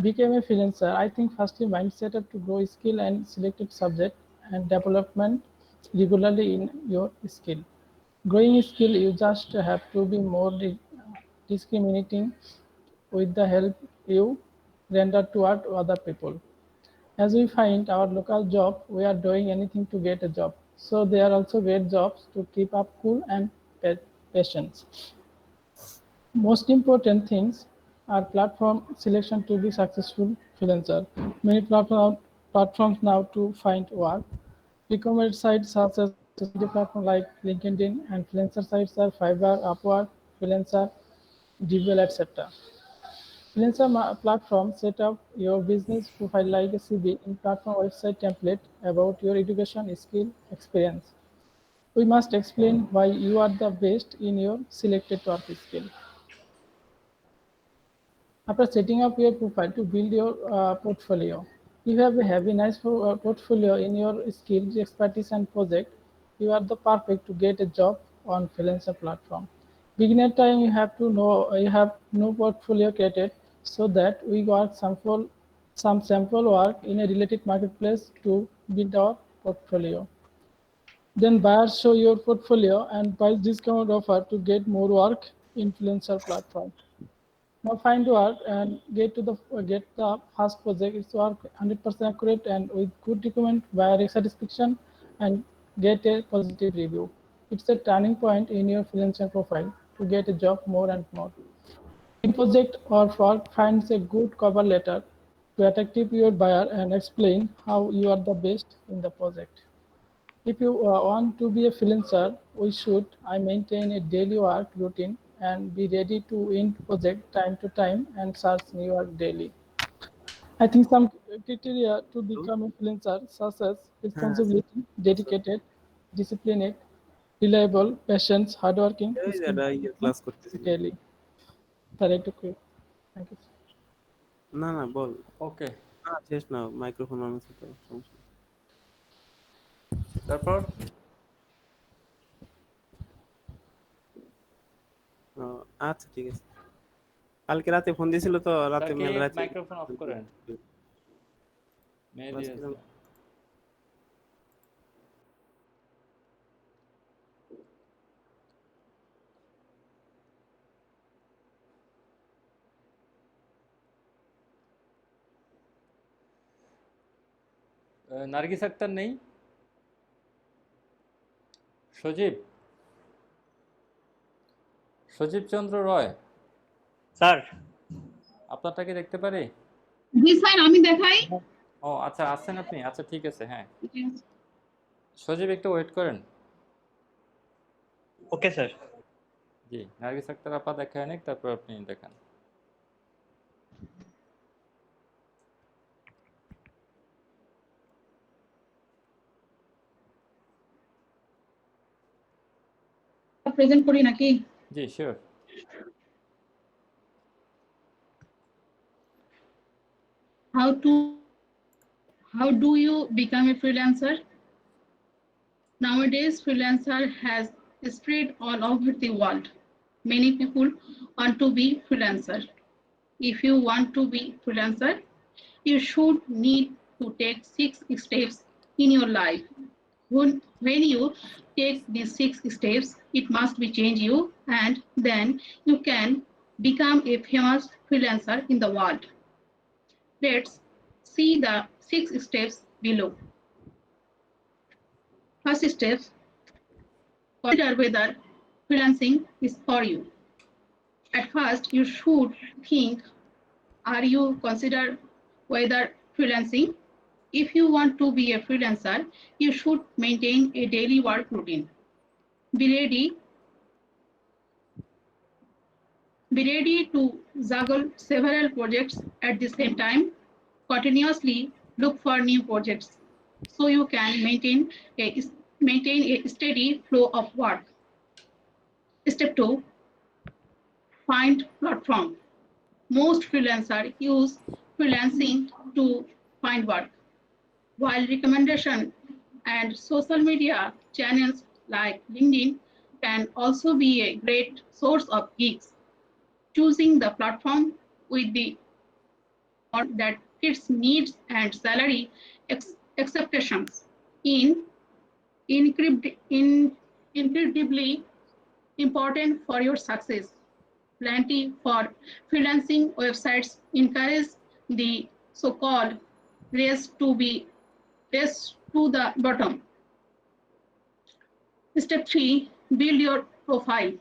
Become a freelancer, I think firstly mindset up to grow skill and selected subject and development regularly in your skill. Growing skill, you just have to be more discriminating with the help you render toward other people. As we find our local job, we are doing anything to get a job. So there are also great jobs to keep up cool and patience. Most important things are platform selection to be successful freelancer. Many platforms now to find work. E-commerce sites such as social platforms like LinkedIn and freelancer sites are Fiverr, Upwork, Freelancer, Dribbble, etc. Freelancer platform set up your business profile like a CV in platform website template about your education, skill, experience. We must explain why you are the best in your selected work skill. After setting up your profile to build your portfolio, if you have a heavy nice portfolio in your skills, expertise and project, you are the perfect to get a job on freelancer platform. Beginner time you have no portfolio created, so that we got some sample work in a related marketplace to build our portfolio. Then buyers show your portfolio and price discount offer to get more work in freelancer platform. Now find work and get the first project. It's work 100% accurate and with good document, buyer satisfaction, and get a positive review. It's a turning point in your freelancer profile to get a job more and more. In project or work, finds a good cover letter to attract your buyer and explain how you are the best in the project. If you want to be a freelancer, I maintain a daily work routine and be ready to end project time to time and search new work daily. I think some criteria to become a freelancer such as responsibility, dedicated, disciplined, reliable, patient, hardworking, class করতেছি daily. Sorry to quit. Thank you. না না বল ওকে না শেষ না microphone on আছে তো সমস্যা তারপর আচ্ছা ঠিক আছে কালকে রাতে ফোন দিয়েছিল তো রাতে তাকে মেল রাতে মাইক্রোফোন অফ করেন মেহেদি আছে নার্গিস আক্তার নেই সজীব চন্দ্র রয় স্যার আপনারটাকে দেখতে পারি জি স্যার আমি দেখাই ও আচ্ছা আছেন আপনি আচ্ছা ঠিক আছে হ্যাঁ সজীব একটু ওয়েট করেন ওকে স্যার জি, নার্গিস আক্তার আপা দেখায় নিক, তারপর আপনি দেখান। প্রেজেন্ট করি নাকি? জি, sure. How do you become a freelancer? Nowadays, freelancer has spread all over the world. Many people want to be freelancer. If you want to be freelancer, you should need to take 6 steps in your life. When you take these 6 steps, it must be change you, and then you can become a famous freelancer in the world. Let's see the 6 steps below. First step, consider whether freelancing is for you. At first, you should think, are you consider whether freelancing? If you want to be a freelancer, you should maintain a daily work routine. Be ready to juggle several projects at the same time. Continuously look for new projects so you can maintain a steady flow of work. Step 2, find platform. Most freelancers use freelancing to find work, while recommendation and social media channels like LinkedIn can also be a great source of gigs. Choosing the platform with the that fits needs and salary expectations incredibly important for your success. Plenty for freelancing websites encourage the so-called race to the bottom. Step 3, build your profile.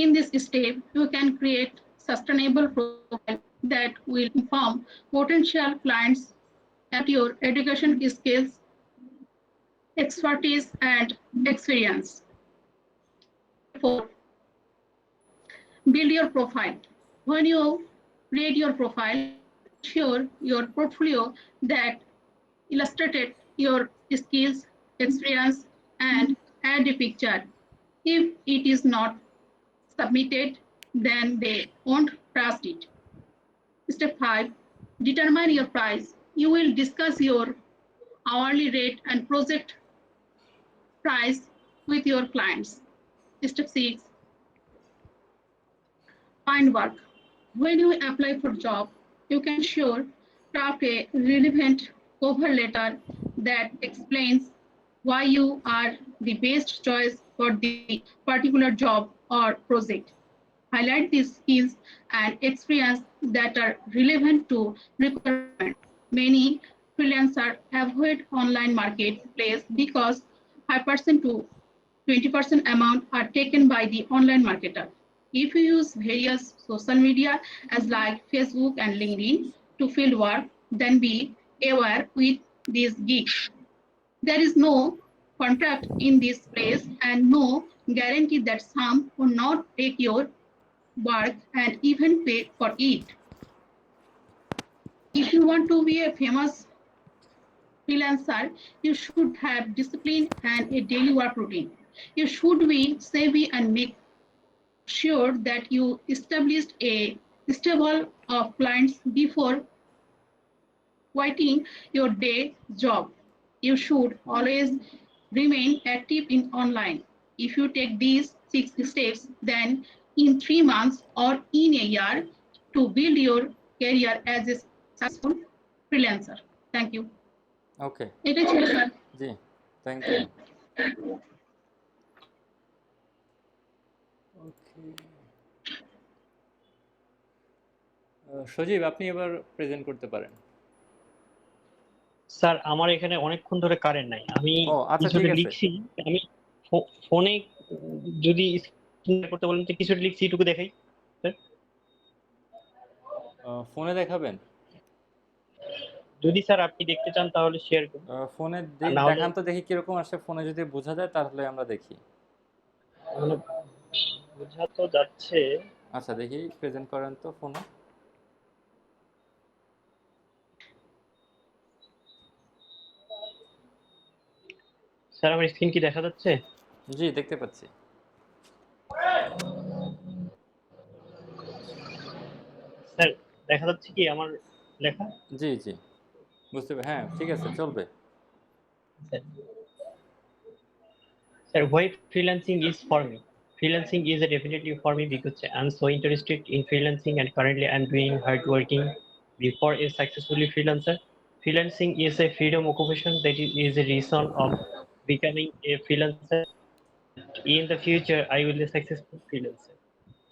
In this step, you can create sustainable profile that will inform potential clients about your education skills, expertise, and experience. 4, build your profile. When you create your profile, ensure your portfolio that illustrated your skills, experience, and add a picture. If it is not submitted, then they won't trust it. Step 5, determine your price. You will discuss your hourly rate and project price with your clients. Step 6, find work. When you apply for job, you can craft a relevant cover letter that explains why you are the best choice for the particular job or project. Highlight the skills and experience that are relevant to requirement. Many freelancers avoid online marketplace because 5% to 20% amount are taken by the online marketer. If you use various social media as like Facebook and LinkedIn to field work, then be aware with these gigs. There is no contract in this place and no guarantee that some will not take your work and even pay for it. If you want to be a famous freelancer, you should have discipline and a daily work routine. You should be savvy and make sure that you established a stable of clients before quitting your day job. You should always remain active in online. If you take these 6 steps, then in 3 months or in a year to build your career as a successful freelancer. Thank you. Okay, এটাই ছিল sir. জি, thank you. Okay, Sajib, আপনি এবার present করতে পারেন। Sir আমার এখানে অনেকক্ষণ ধরে কারেন্ট নাই, আমি কিছুটা লিখছি, আমি ফোনে যদি করতে বলেন তো কিছুটা লিখছি, এটুকু দেখাই। ফোনে দেখাবেন? যদি স্যার আপনি দেখতে চান তাহলে শেয়ার করুন। ফোনে দেখান তো দেখি কিরকম আসে। ফোনে যদি বোঝা যায় তাহলে আমরা দেখি। বোঝা তো যাচ্ছে। আচ্ছা দেখি প্রেজেন্ট করেন তো ফোনে। স্যার আমার স্ক্রিন কি দেখা যাচ্ছে? জি দেখতে পাচ্ছি। স্যার দেখা যাচ্ছে কি আমার লেখা? জি জি বুঝতে হ্যাঁ ঠিক আছে চলবে। Sir, why freelancing is for me? Freelancing is definitely for me because I'm so interested in freelancing and currently I'm doing hard working before a successfully freelancer. Freelancing is a freedom occupation that is a reason of becoming a freelancer. In the future, I will be a successful freelancer.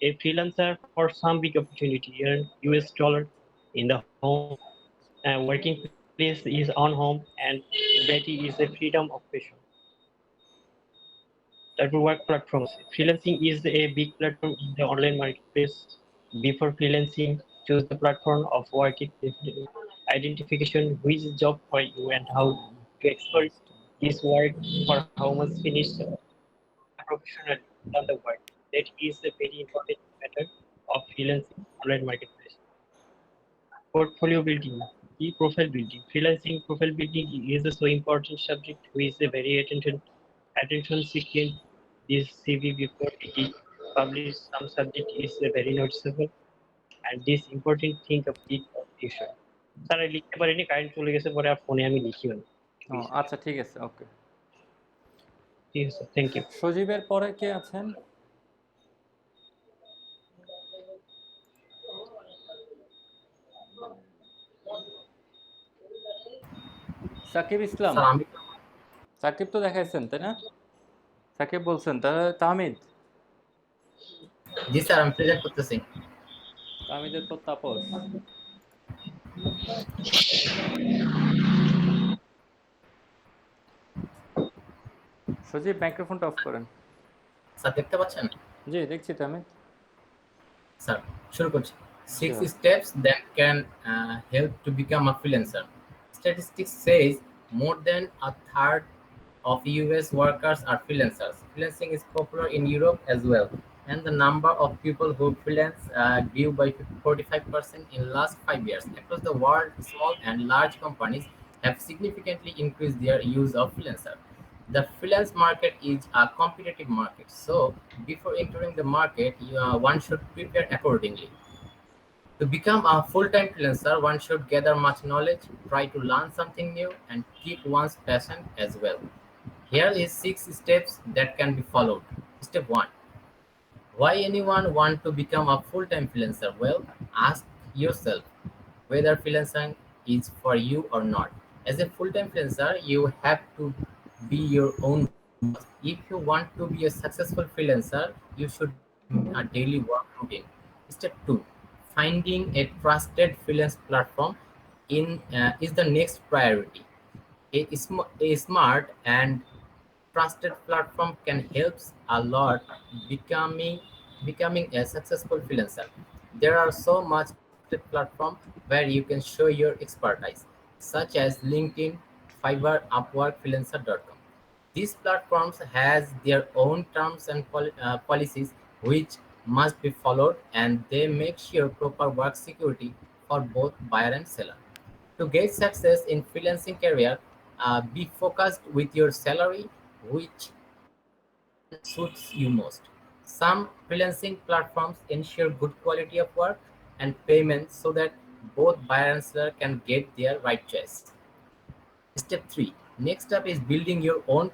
A freelancer for some big opportunity earn US dollar in the home. Working place is on home and that is a freedom occupation. Type of work platforms. Freelancing is a big platform in the online marketplace. Before freelancing, choose the platform of work identification, which is job for you and how to expert this work for how much finished professionally on the work. That is a very important matter of freelancing online marketplace. Portfolio building, key profile building. Freelancing profile building is a so important subject which is a very attention seeking. This CV before it is published some subject is very noticeable and this important thing of the competition. Sir লিখতে পারিনি current চলে গেছে পরে আর ফোনে আমি লিখিও না। ও আচ্ছা ঠিক আছে ওকে ঠিক আছে থ্যাংক ইউ। সজীবের পরে কে আছেন? সাকিব ইসলাম। সাকিব তো দেখাইছেন তাই না? সাকিব বলছেন তাহমিদ। জি স্যার আমি প্রেজেন্ট করতেছি। তাহমিদের পর তাপস। সজীব মাইক্রোফোনটা অফ করেন। স্যার দেখতে পাচ্ছেন? জি দেখছি তাহমিদ। স্যার শুরু করছি। 6 steps that can help to become a freelancer. Statistics says more than a third of US workers are freelancers. Freelancing is popular in Europe as well, and the number of people who freelance grew by 45% in last 5 years. Across the world, small and large companies have significantly increased their use of freelancer. The freelance market is a competitive market, so before entering the market, one should prepare accordingly. To become a full-time freelancer, one should gather much knowledge, try to learn something new, and keep one's passion as well. Here is 6 steps that can be followed. Step 1. Why anyone want to become a full-time freelancer? Well, ask yourself whether freelancing is for you or not. As a full-time freelancer, you have to be your own boss. If you want to be a successful freelancer, you should have a daily work routine. Step 2. Finding a trusted freelance platform is the next priority. A smart and trusted platform can help a lot becoming a successful freelancer. There are so much platforms where you can show your expertise, such as LinkedIn, Fiverr, Upwork, Freelancer.com. These platforms has their own terms and policies which must be followed, and they make sure proper work security for both buyer and seller. To get success in freelancing career, be focused with your salary, which suits you most. Some freelancing platforms ensure good quality of work and payment so that both buyer and seller can get their right choice. Step 3. Next up is building your own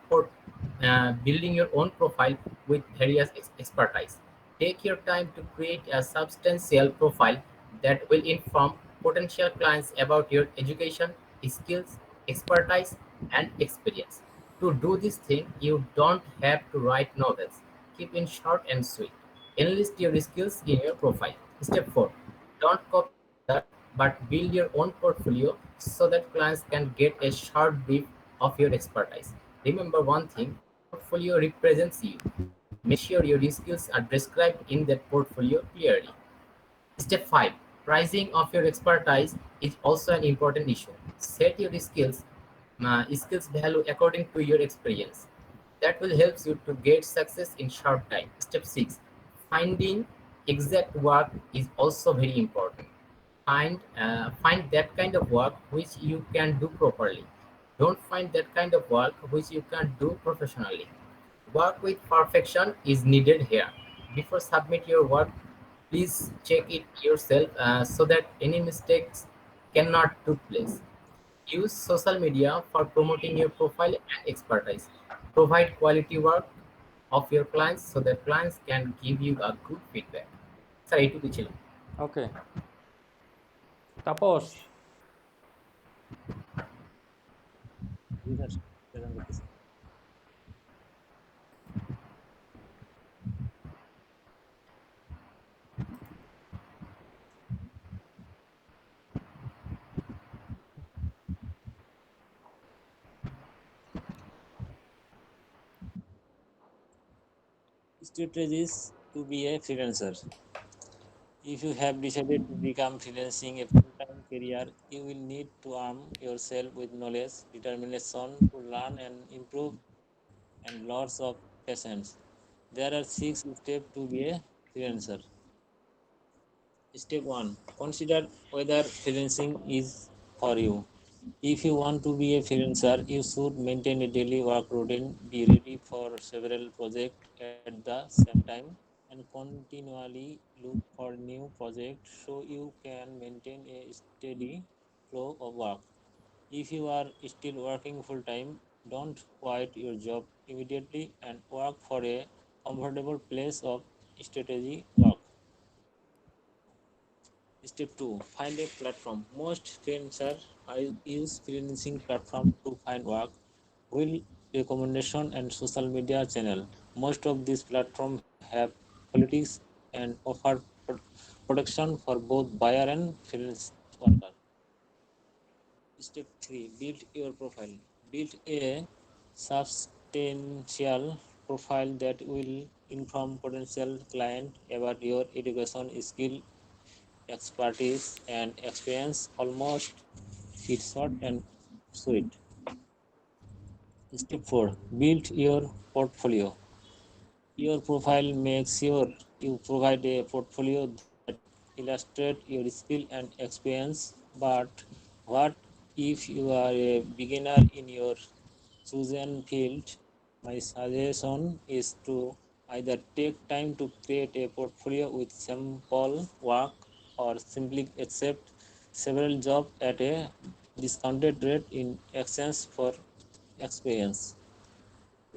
profile with various expertise. Take your time to create a substantial profile that will inform potential clients about your education, skills, expertise, and experience. To do this thing, you don't have to write novels. Keep it short and sweet. Enlist your skills in your profile. Step 4. Don't copy that, but build your own portfolio so that clients can get a short brief of your expertise. Remember one thing, portfolio represents you. Make sure your skills are described in that portfolio clearly. Step 5. Pricing of your expertise is also an important issue. Set your skills value according to your experience. That will help you to get success in short time. Step 6. finding exact work is also very important. Find that kind of work which you can do properly. Don't find that kind of work which you can do professionally. Work with perfection is needed here. Before submit your work, please check it yourself so that any mistakes cannot take place. Use social media for promoting your profile and expertise. Provide quality work of your clients so that clients can give you a good feedback. Sir, এইটুকু ছিল। ওকে, Tapas. Strategies to be a freelancer. If you have decided to become freelancing a full-time career, you will need to arm yourself with knowledge, determination to learn and improve, and lots of patience. There are 6 steps to be a freelancer. Step 1. Consider whether freelancing is for you. If you want to be a freelancer, you should maintain a daily work routine, be ready for several projects at the same time, and continually look for new projects so you can maintain a steady flow of work. If you are still working full time, don't quit your job immediately and work for a comfortable place of strategy work. Step 2. Find a platform. Most freelancers use freelancing platform to find work, will recommendation and social media channel. Most of these platforms have politics and offer protection for both buyer and freelance worker. Step 3. Build your profile. Build a substantial profile that will inform potential client about your education, skill, expertise, and experience. Almost fit short and sweet. Step 4. Build your portfolio. Your profile makes sure you provide a portfolio that illustrates your skill and experience. But what if you are a beginner in your chosen field? My suggestion is to either take time to create a portfolio with sample work or simply accept several jobs at a discounted rate in exchange for experience.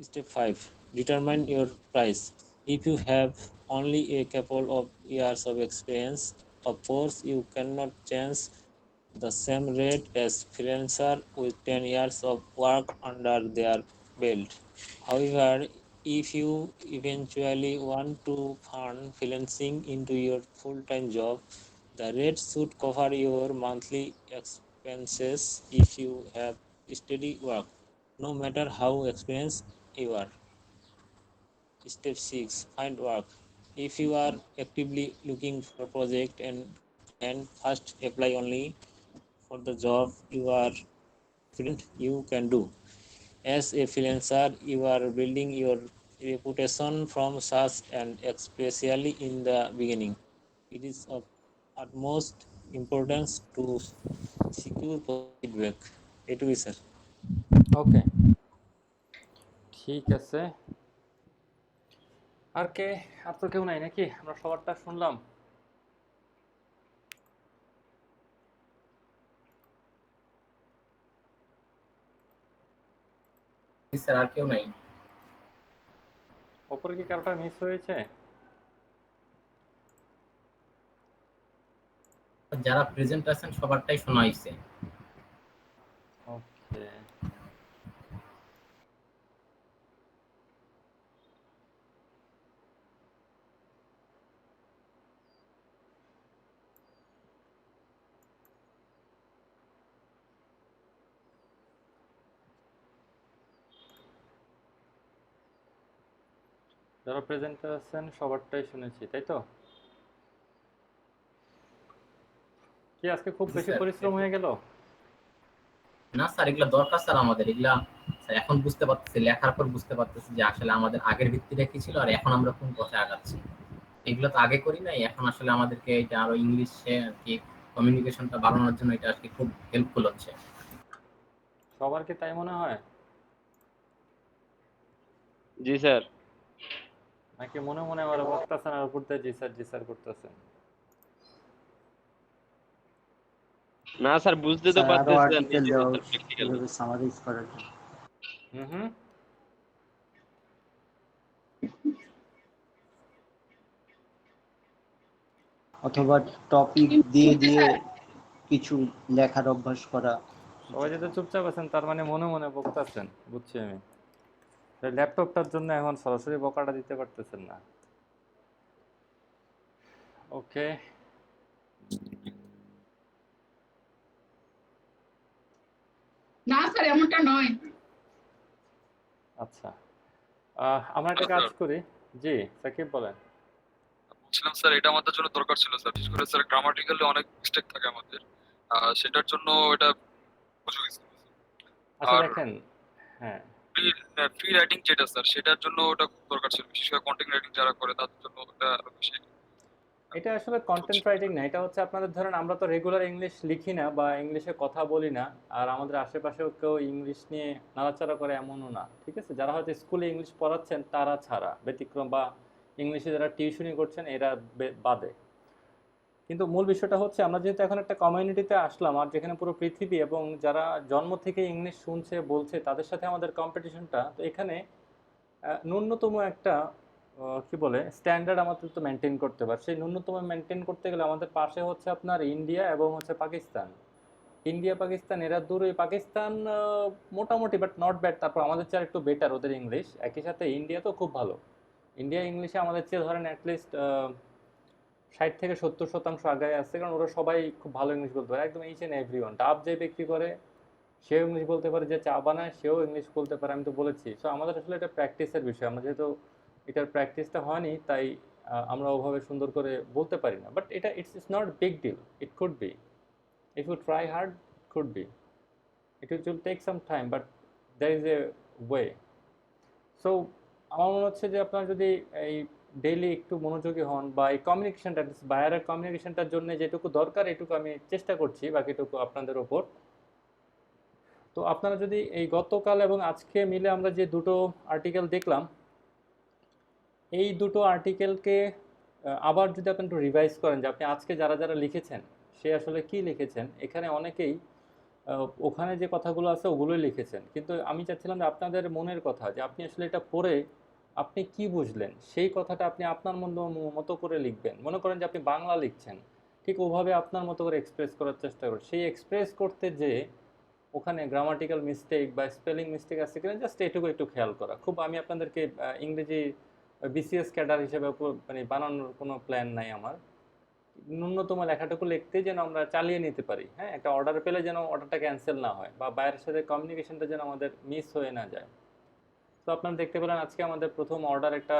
Step 5. Determine your price. If you have only a couple of years of experience, of course you cannot charge the same rate as freelancer with 10 years of work under their belt. However, if you eventually want to turn freelancing into your full-time job, the rate should cover your monthly expenses if you have steady work, no matter how experienced you are. Step 6. Find work. If you are actively looking for a project and client, first apply only for the job you are confident you can do. As a freelancer, you are building your reputation from such and especially in the beginning. It is of utmost importance to secure feedback. এটুকুই sir. ওকে, ঠিক আছে। আর কে? আর তো কেউ নাই নাকি? আমরা সবারটা শুনলাম। Sir, আর কেউ নাই। ওপরে কি কারোটা মিস হয়েছে? যারা প্রেজেন্ট আছেন সবারটাই শোনা হয়েছে। ওকে, যারা প্রেজেন্ট আছেন সবারটাই শুনেছি, তাই তো? কি আজকে খুব বেশি পরিশ্রম হয়ে গেল? না স্যার, এগুলা দরকার স্যার আমাদের। এগুলা স্যার এখন বুঝতে পারতেছি, লেখার পর বুঝতে পারতেছি যে আসলে আমাদের আগের ভিত্তিটা কি ছিল আর এখন আমরা কোন পথে আগাচ্ছি। এগুলো তো আগে করি নাই, এখন আসলে আমাদেরকে এটা আরো ইংলিশে আর কি কমিউনিকেশনটা বাড়ানোর জন্য এটা আর কি খুব হেল্পফুল হচ্ছে। সবার কি তাই মনে হয় জি স্যার। নাকি মনে মনে আবার বক্তাছেন আর উপর দিয়ে জি স্যার করতেছেন? না স্যার, বুঝতে তো স্যার আরো পারতেছেন আর্টিকেল নিজে দেওয়া স্যার উচিত, প্র্যাকটিক্যালি। এভাবে সামারাইজ করার জন্য। হুম। অথবা টপিক দিয়ে দিয়ে কিছু লেখার অভ্যাস করা। সবাই যদি চুপচাপ আছেন তার মানে মনে মনে বকতাছেন, বুঝছি আমি। ল্যাপটপটার জন্য এখন সরাসরি বকাটা দিতে পারতেছেন না। ওকে, না স্যার এমনটা নয়। আচ্ছা, আমরা একটা কাজ করি। জি সাকিব বলেন। বলছিলাম স্যার এটা আমাদের জন্য দরকার ছিল স্যার, বিশেষ করে স্যার গ্রামাটিক্যালি অনেক মিস্টেক থাকে আমাদের, সেটার জন্য এটা উপযোগী ছিল। আচ্ছা আর দেখেন, হ্যাঁ ফ্রি রাইটিং যেটা স্যার সেটার জন্য ওটা খুব দরকার ছিল, বিশেষ করে কন্টেন্ট রাইটিং যারা করে তাদের জন্য ওটা আরো বেশি। এটা আসলে কন্টেন্ট রাইটিং না, এটা হচ্ছে আপনাদের ধরেন আমরা তো রেগুলার ইংলিশ লিখি না বা ইংলিশে কথা বলি না, আর আমাদের আশেপাশেও কেউ ইংলিশ নিয়ে নাড়াচাড়া করে এমনও না, ঠিক আছে? যারা হয়তো স্কুলে ইংলিশ পড়াচ্ছেন তারা ছাড়া, ব্যতিক্রম, বা ইংলিশে যারা টিউশনি করছেন এরা বাদে। কিন্তু মূল বিষয়টা হচ্ছে আমরা যেহেতু এখন একটা কমিউনিটিতে আসলাম, আর যেখানে পুরো পৃথিবী এবং যারা জন্ম থেকে ইংলিশ শুনছে বলছে তাদের সাথে আমাদের কম্পিটিশনটা, তো এখানে ন্যূনতম একটা কি বলে স্ট্যান্ডার্ড আমাদের তো মেনটেন করতে পারে। সেই ন্যূনতম মেনটেন করতে গেলে আমাদের পাশে হচ্ছে আপনার ইন্ডিয়া এবং হচ্ছে পাকিস্তান। ইন্ডিয়া পাকিস্তান এরা দূরে, পাকিস্তান মোটামুটি বাট নট ব্যাড, তারপর আমাদের চেয়ে একটু বেটার ওদের ইংলিশ। একই সাথে ইন্ডিয়া তো খুব ভালো, ইন্ডিয়া ইংলিশে আমাদের চেয়ে ধরেন অ্যাটলিস্ট 60 থেকে 70% আগায় আছে, কারণ ওরা সবাই খুব ভালো ইংলিশ বলতে পারে, একদম ইচ অ্যান্ড এভরি ওয়ান। ডাব যে বিক্রি করে সেও ইংলিশ বলতে পারে, যে চা বানায় সেও ইংলিশ বলতে পারে, আমি তো বলেছি। সো আমাদের আসলে এটা প্র্যাকটিসের বিষয়, আমরা যেহেতু এটার প্র্যাকটিসটা হয়নি তাই আমরা ওভাবে সুন্দর করে বলতে পারি না। বাট এটা it's not big deal, it could be if you try hard, could be. It will take some time but there is a way. So আমার মনে হচ্ছে যে আপনারা যদি এই ডেইলি একটু মনোযোগী হন বা এই কমিউনিকেশনটা, বাইরের কমিউনিকেশনটার জন্য যেটুকু দরকার এটুকু আমি চেষ্টা করছি, বাকিটুকু আপনাদের ওপর। তো আপনারা যদি এই গতকাল এবং আজকে মিলে আমরা যে দুটো আর্টিকেল দেখলাম, এই দুটো আর্টিকেলকে আবার যদি আপনি একটু রিভাইজ করেন যে আপনি আজকে যারা যারা লিখেছেন সে আসলে কি লিখেছেন, এখানে অনেকেই ওখানে যে কথাগুলো আছে ওগুলোই লিখেছেন, কিন্তু আমি চাচ্ছিলাম যে আপনাদের মনের কথা, যে আপনি আসলে এটা পড়ে আপনি কি বুঝলেন সেই কথাটা আপনি আপনার মতো করে লিখবেন। মনে করেন যে আপনি বাংলা লিখছেন, ঠিক ওভাবে আপনার মতো করে এক্সপ্রেস করার চেষ্টা করুন। সেই এক্সপ্রেস করতে যে ওখানে গ্রামাটিক্যাল মিস্টেক বা স্পেলিং মিস্টেক আছে কিনা জাস্ট এটুকু একটু খেয়াল করা। খুব আমি আপনাদেরকে ইংরেজি বিসিএস ক্যাডার হিসেবে মানে বানানোর কোনো প্ল্যান নাই আমার। ন্যূনতম লেখাটুকু লিখতে যেন আমরা চালিয়ে নিতে পারি, হ্যাঁ, একটা অর্ডার পেলে যেন অর্ডারটা ক্যান্সেল না হয় বা বাইরের সাথে কমিউনিকেশনটা যেন আমাদের মিস হয়ে না যায়। তো আপনারা দেখতে পেলেন আজকে আমাদের প্রথম অর্ডার একটা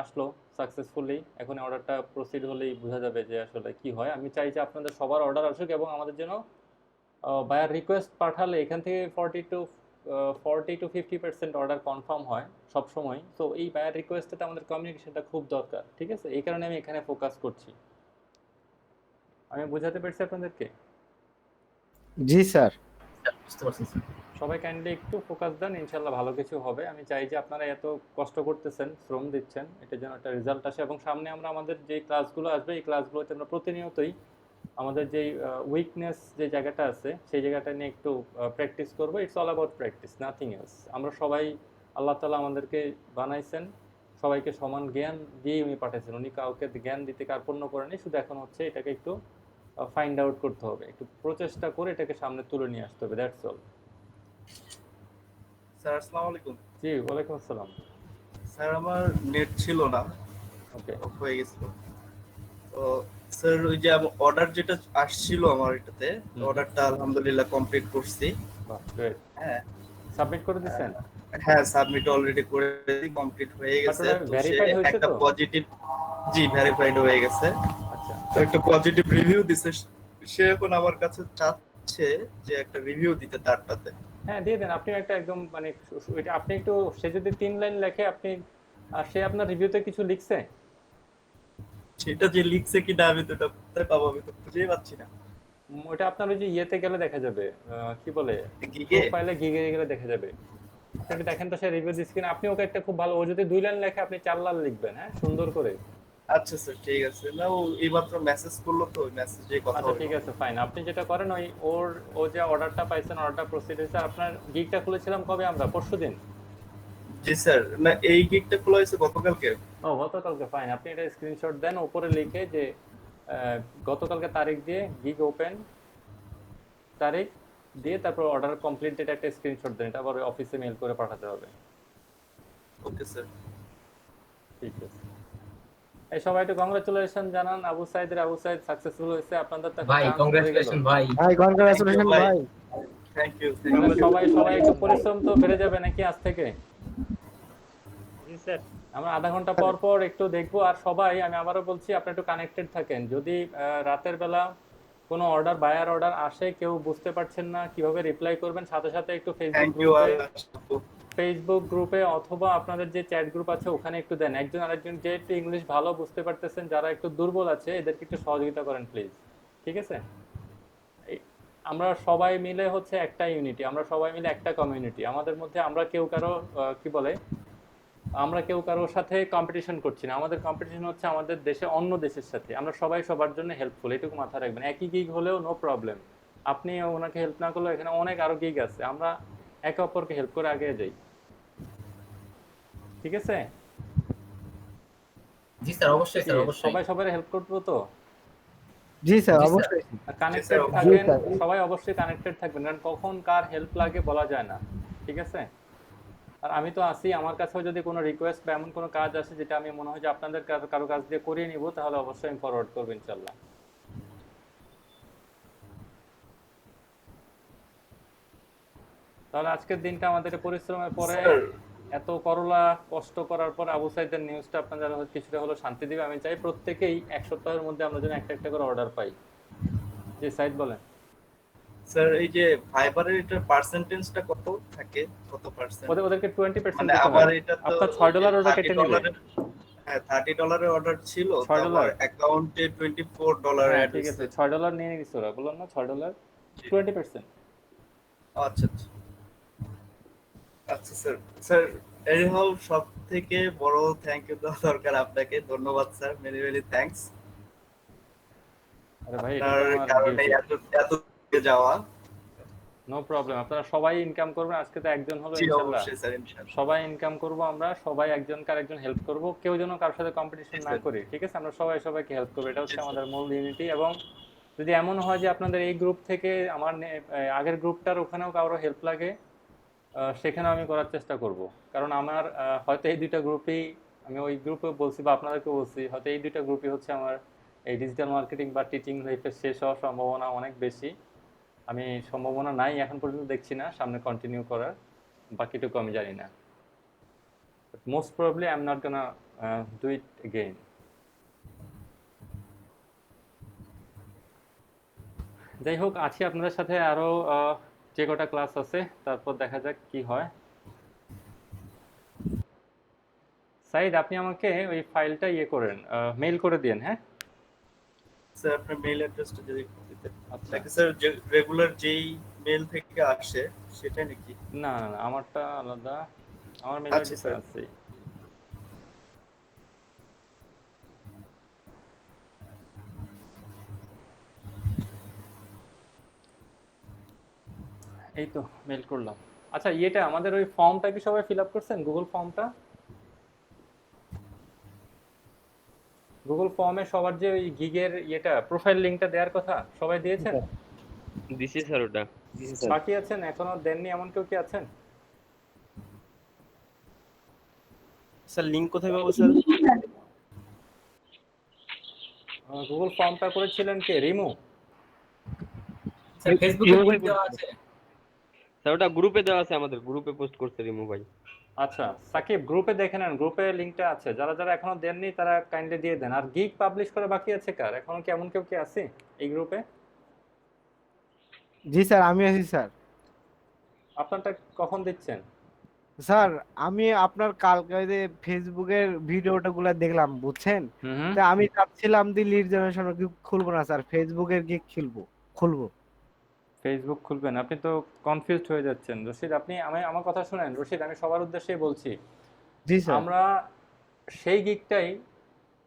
আসলো সাকসেসফুলি। এখন অর্ডারটা প্রসিড হলেই বোঝা যাবে যে আসলে কি হয়। আমি চাই যে আপনাদের সবার অর্ডার আসুক এবং আমাদের যেন বায়ার রিকোয়েস্ট পাঠালে এখান থেকে 40-50% অর্ডার কনফার্ম হয় সব সময়। তো এই বায়ার রিকোয়েস্টে আমাদের কমিউনিকেশনটা খুব দরকার, ঠিক আছে? এই কারণে আমি এখানে ফোকাস করছি। আমি বোঝাতে পেরেছি আপনাদেরকে? জি স্যার। বুঝতে পারছি স্যার। সবাই কাইন্ডলি একটু ফোকাস দেন, ইনশাল্লাহ ভালো কিছু হবে। আমি চাই যে আপনারা এত কষ্ট করতেছেন, শ্রম দিচ্ছেন, এটা যেন একটা রেজাল্ট আসে। এবং সামনে আমরা আমাদের যে ক্লাসগুলো আসবে এই ক্লাসগুলোতে আমরা প্রতিনিয়তই আমাদের যেই উইকনেস যে জায়গাটা আছে সেই জায়গাটা নিয়ে একটু প্র্যাকটিস করবো। It's all about practice, nothing else. আমরা সবাই, আল্লাহ তাআলা আমাদেরকে বানাইছেন, সবাইকে সমান জ্ঞান দিয়ে উনি পাঠাইছেন, উনি কাউকে জ্ঞান দিতে কার্পণ্য করেনি। শুধু এখন হচ্ছে এটাকে একটু ফাইন্ড আউট করতে হবে, একটু প্রচেষ্টা করে এটাকে সামনে তুলে নিয়ে আসতে হবে, দ্যাটস অল। স্যার আসসালামু আলাইকুম। জি ওয়ালাইকুম আসসালাম। স্যার আমার নেট ছিল না, ওকে, হয়ে গেছিল। তো স্যার ওই যে অর্ডার যেটা আসছিল আমার এটাতে, অর্ডারটা আলহামদুলিল্লাহ কমপ্লিট করছি। বাহ, গ্রেট। হ্যাঁ, সাবমিট করে দিয়েছেন? হ্যাঁ সাবমিট অলরেডি করে কমপ্লিট হয়ে গেছে। তো ভেরিফাইড হয়েছে একটা তো? পজিটিভ, জি ভেরিফাইড হয়ে গেছে। আচ্ছা, তো একটা পজিটিভ রিভিউ দিছে। সে এখন আমার কাছে চাচ্ছে যে একটা রিভিউ দিতে তারটাতে। হ্যাঁ দিয়ে দেন। আপনি একটা একদম মানে এটা আপনি একটু, সে যদি 3 লাইন লেখে আপনি, সে আপনার রিভিউতে কিছু লিখছে? সেটা যে লিখছে কি না আমি তো ওটা কোথায় পাবো, আমি তো খুঁজেই পাচ্ছি না। ওটা আপনার ওই যে ইয়েতে গেলে দেখা যাবে, কি বলে, গিগে? প্রোফাইলে গিগে গেলে দেখা যাবে। আপনি একটু দেখেন তো, সে রিভিউ দিচ্ছে কিনা। আপনি ওকে একটা খুব ভালো, ও যদি 2 লাইন লেখে আপনি 4 লাইন লিখবেন, হ্যাঁ, সুন্দর করে। আচ্ছা স্যার, ঠিক আছে। না, ও এইমাত্র মেসেজ করলো তো, ওই মেসেজে কথা আচ্ছা হলো। ঠিক আছে, ফাইন। আপনি যেটা করেন, ওই ও যে অর্ডারটা পাইছেন, অর্ডারটা প্রসিড হয়েছে। আপনার গিগটা খুলেছিলাম কবে আমরা? পরশুদিন। জি স্যার, না এই গিগটা খোলা হয়েছে গতকালকে। ও গতকালকে, ফাইন। আপনি এটা স্ক্রিনশট দেন, উপরে লিখে যে গতকালকে তারিখ দিয়ে গিগ ওপেন তারিখ দিয়ে তারপর অর্ডার কমপ্লিটেড একটা স্ক্রিনশট দেন। এটা আবার অফিসে মেইল করে পাঠাতে হবে। Okay sir. ঠিক আছে। এই সবাই একটু কংগ্রাচুলেশন জানান আবু সাইদের। আবু সাইদ সাকসেসফুল হয়েছে। আপনাদের তো ভাই কংগ্রাচুলেশন ভাই। ভাই কনগ্রাচুলেশন ভাই। Thank you. সবাই একটু পরিশ্রম তো বেড়ে যাবে নাকি আজ থেকে? জি স্যার। আমরা আধা ঘন্টা পর পর একটু দেখবো। আর সবাই, আমি আবারও বলছি, আপনি একটু কানেক্টেড থাকেন। যদি রাতের বেলা কোনো অর্ডার, বায়ার অর্ডার আসে, কেউ বুঝতে পারছেন না কিভাবে রিপ্লাই করবেন, সাথে সাথে একটু ফেসবুক গ্রুপে অথবা আপনাদের যে চ্যাট গ্রুপ আছে ওখানে একটু দেন। একজন আরেকজন যে একটু ইংলিশ ভালো বুঝতে পারতেছেন, যারা একটু দুর্বল আছে, এদেরকে একটু সহযোগিতা করেন প্লিজ। ঠিক আছে? আমরা সবাই মিলে হচ্ছে একটা ইউনিটি, আমরা সবাই মিলে একটা কমিউনিটি। আমাদের মধ্যে আমরা কেউ কারো কি বলে, আমরা কেউ কারোর সাথে কম্পিটিশন করছি না। আমাদের কম্পিটিশন হচ্ছে আমাদের দেশে অন্য দেশের সাথে। আমরা সবাই সবার জন্য হেল্পফুল, এটুকু মাথায় রাখবেন। একই গিগ হলেও নো প্রবলেম, আপনি ওনাকে হেল্প না করলেও এখানে অনেক আরো গিগ আছে। আমরা একে অপরকে হেল্প করে আগে যাই। ঠিক আছে? জি স্যার, অবশ্যই স্যার, অবশ্যই। সবাই সবার হেল্প করবো তো? জি স্যার, অবশ্যই। কানেক্টেড থাকবেন সবাই, অবশ্যই কানেক্টেড থাকবেন, কারণ কখন কার হেল্প লাগে বলা যায় না। ঠিক আছে? আর আমি তো আছি, আমার কাছেও যদি কোনো রিকোয়েস্ট বা এমন কোনো কাজ আসে যেটা আমি মনে হয় যে আপনাদের কারো কাজ দিয়ে করিয়ে নিব, তাহলে অবশ্যই আমি ফরওয়ার্ড করব ইনশাআল্লাহ। তাহলে আজকের দিনটা আমাদের পরিশ্রমের পরে, এত করলা কষ্ট করার পর আবু সাইদের নিউজটা আপনাদের কিছুটা হলো শান্তি দিবে। আমি চাই প্রত্যেকেই 1 সপ্তাহের মধ্যে আমরা যেন একটা একটা করে অর্ডার পাই। যে সাইদ বলেন স্যার, এই যে ফাইবারের এটা পার্সেন্টেজটা কত থাকে, কত পার্সেন্ট? ওদেরকে 20% মানে দিতে আমার হয়। এটা তো আপনার $6 ওটা কেটে নেবে। হ্যাঁ, $30 অর্ডার ছিল, $6 আমার অ্যাকাউন্টে $24 হ্যাঁ, অ্যাড ঠিক হয়েছে। আছে, $6 নিয়ে নিছে ওরা, বললাম না $6, 20%। আচ্ছা আচ্ছা আচ্ছা স্যার। স্যার, এই হল সব থেকে বড় থ্যাংক ইউ দেওয়া দরকার আপনাকে। ধন্যবাদ স্যার, মেনি মেনি থ্যাঙ্কস। আরে ভাই, এটা আপনার তো আমার কারণে এত দূরে যাওয়া। No problem. আপনারা সবাই ইনকাম করবেন। আজকে তো একজন হলো, জি ইনশাআল্লাহ অবশ্যই স্যার, ইনশাআল্লাহ সবাই ইনকাম করব। আমরা সবাই একজনকে আরেকজন হেল্প করব, কেউ যেন কারোর সাথে কম্পিটিশন না করি। ঠিক আছে? আমরা সবাই সবাইকে হেল্প করব, এটা হচ্ছে আমাদের মূল ইউনিটি। এবং যদি এমন হয় যে আপনাদের এই গ্রুপ থেকে আমার আগের গ্রুপটার ওখানেও কারো হেল্প লাগে, সেখানেও আমি করার চেষ্টা করব। কারণ আমার হয়তো এই দুইটা গ্রুপেই, আমি ওই গ্রুপে বলছি বা আপনাদেরকে বলছি, হয়তো এই দুইটা গ্রুপই হচ্ছে আমার এই ডিজিটাল মার্কেটিং বা টিচিং লাইফে শেষ হওয়ার সম্ভাবনা অনেক বেশি। আমি সম্ভাবনা নাই এখন পর্যন্ত দেখছি না সামনে কন্টিনিউ করার, বাকিটুকু আমি জানি না। Most probably I am not gonna do it again. যাই হোক, আছি আপনাদের সাথে আরো যে কটা ক্লাস আছে, তারপর দেখা যাক কি হয়। সাইদ, আপনি আমাকে ওই ফাইলটা ইয়ে করেন, মেইল করে দিন। হ্যাঁ স্যার, আপনার মেইল অ্যাড্রেসটা যদি দিতেন। আচ্ছা স্যার, যে রেগুলার যেই মেইল থেকে আসে সেটা নাকি? না না না, আমারটা আলাদা, আমার মেইল আচ্ছা অ্যাড্রেস স্যার। আছে। এই তো মেইল করলাম। আচ্ছা, ইয়েটা আমাদের ওই ফর্মটা কি সবাই ফিল আপ করছেন? গুগল ফর্মটা, গুগল ফর্মে সবার যে ওই গিগের ইয়েটা, প্রোফাইল লিংকটা দেওয়ার কথা, সবাই দিয়েছেন? দিছি স্যার ওটা। বাকি আছেন এখনো দেননি এমন কেউ কি আছেন? স্যার, লিংক কোথায় পাবো স্যার? গুগল ফর্মটা করেছিলেন কে? রিমু? স্যার, ফেসবুকে লিংক দেওয়া আছে। স্যার ওটা গ্রুপে দেওয়া আছে, আমাদের গ্রুপে পোস্ট করতে রিমু ভাই। আচ্ছা সাকিব, গ্রুপে দেখে নেন, গ্রুপে লিংকটা আছে। যারা যারা এখনো দেননি তারা কাইন্ডলি দিয়ে দেন। আর গিগ পাবলিশ করা বাকি আছে কার? এখনো কি এমন কেউ কি আছে এই গ্রুপে? জি স্যার, আমি আছি স্যার। আপনারটা কখন দিচ্ছেন? স্যার আমি আপনার কালকে ওই যে ফেসবুকের ভিডিওটা গুলা দেখলাম বুঝছেন, হুম। তা আমি চাচ্ছিলাম যে লিড জেনারেশন খুলবো না স্যার, ফেসবুকের গিগ খুলবো। ফেসবুক খুলবেন? আপনি তো কনফিউজড হয়ে যাচ্ছেন রশিদ। আপনি আমার কথা শুনেন রশিদ, আমি সবার উদ্দেশ্যেই বলছি। জি স্যার। আমরা সেই গিগটাই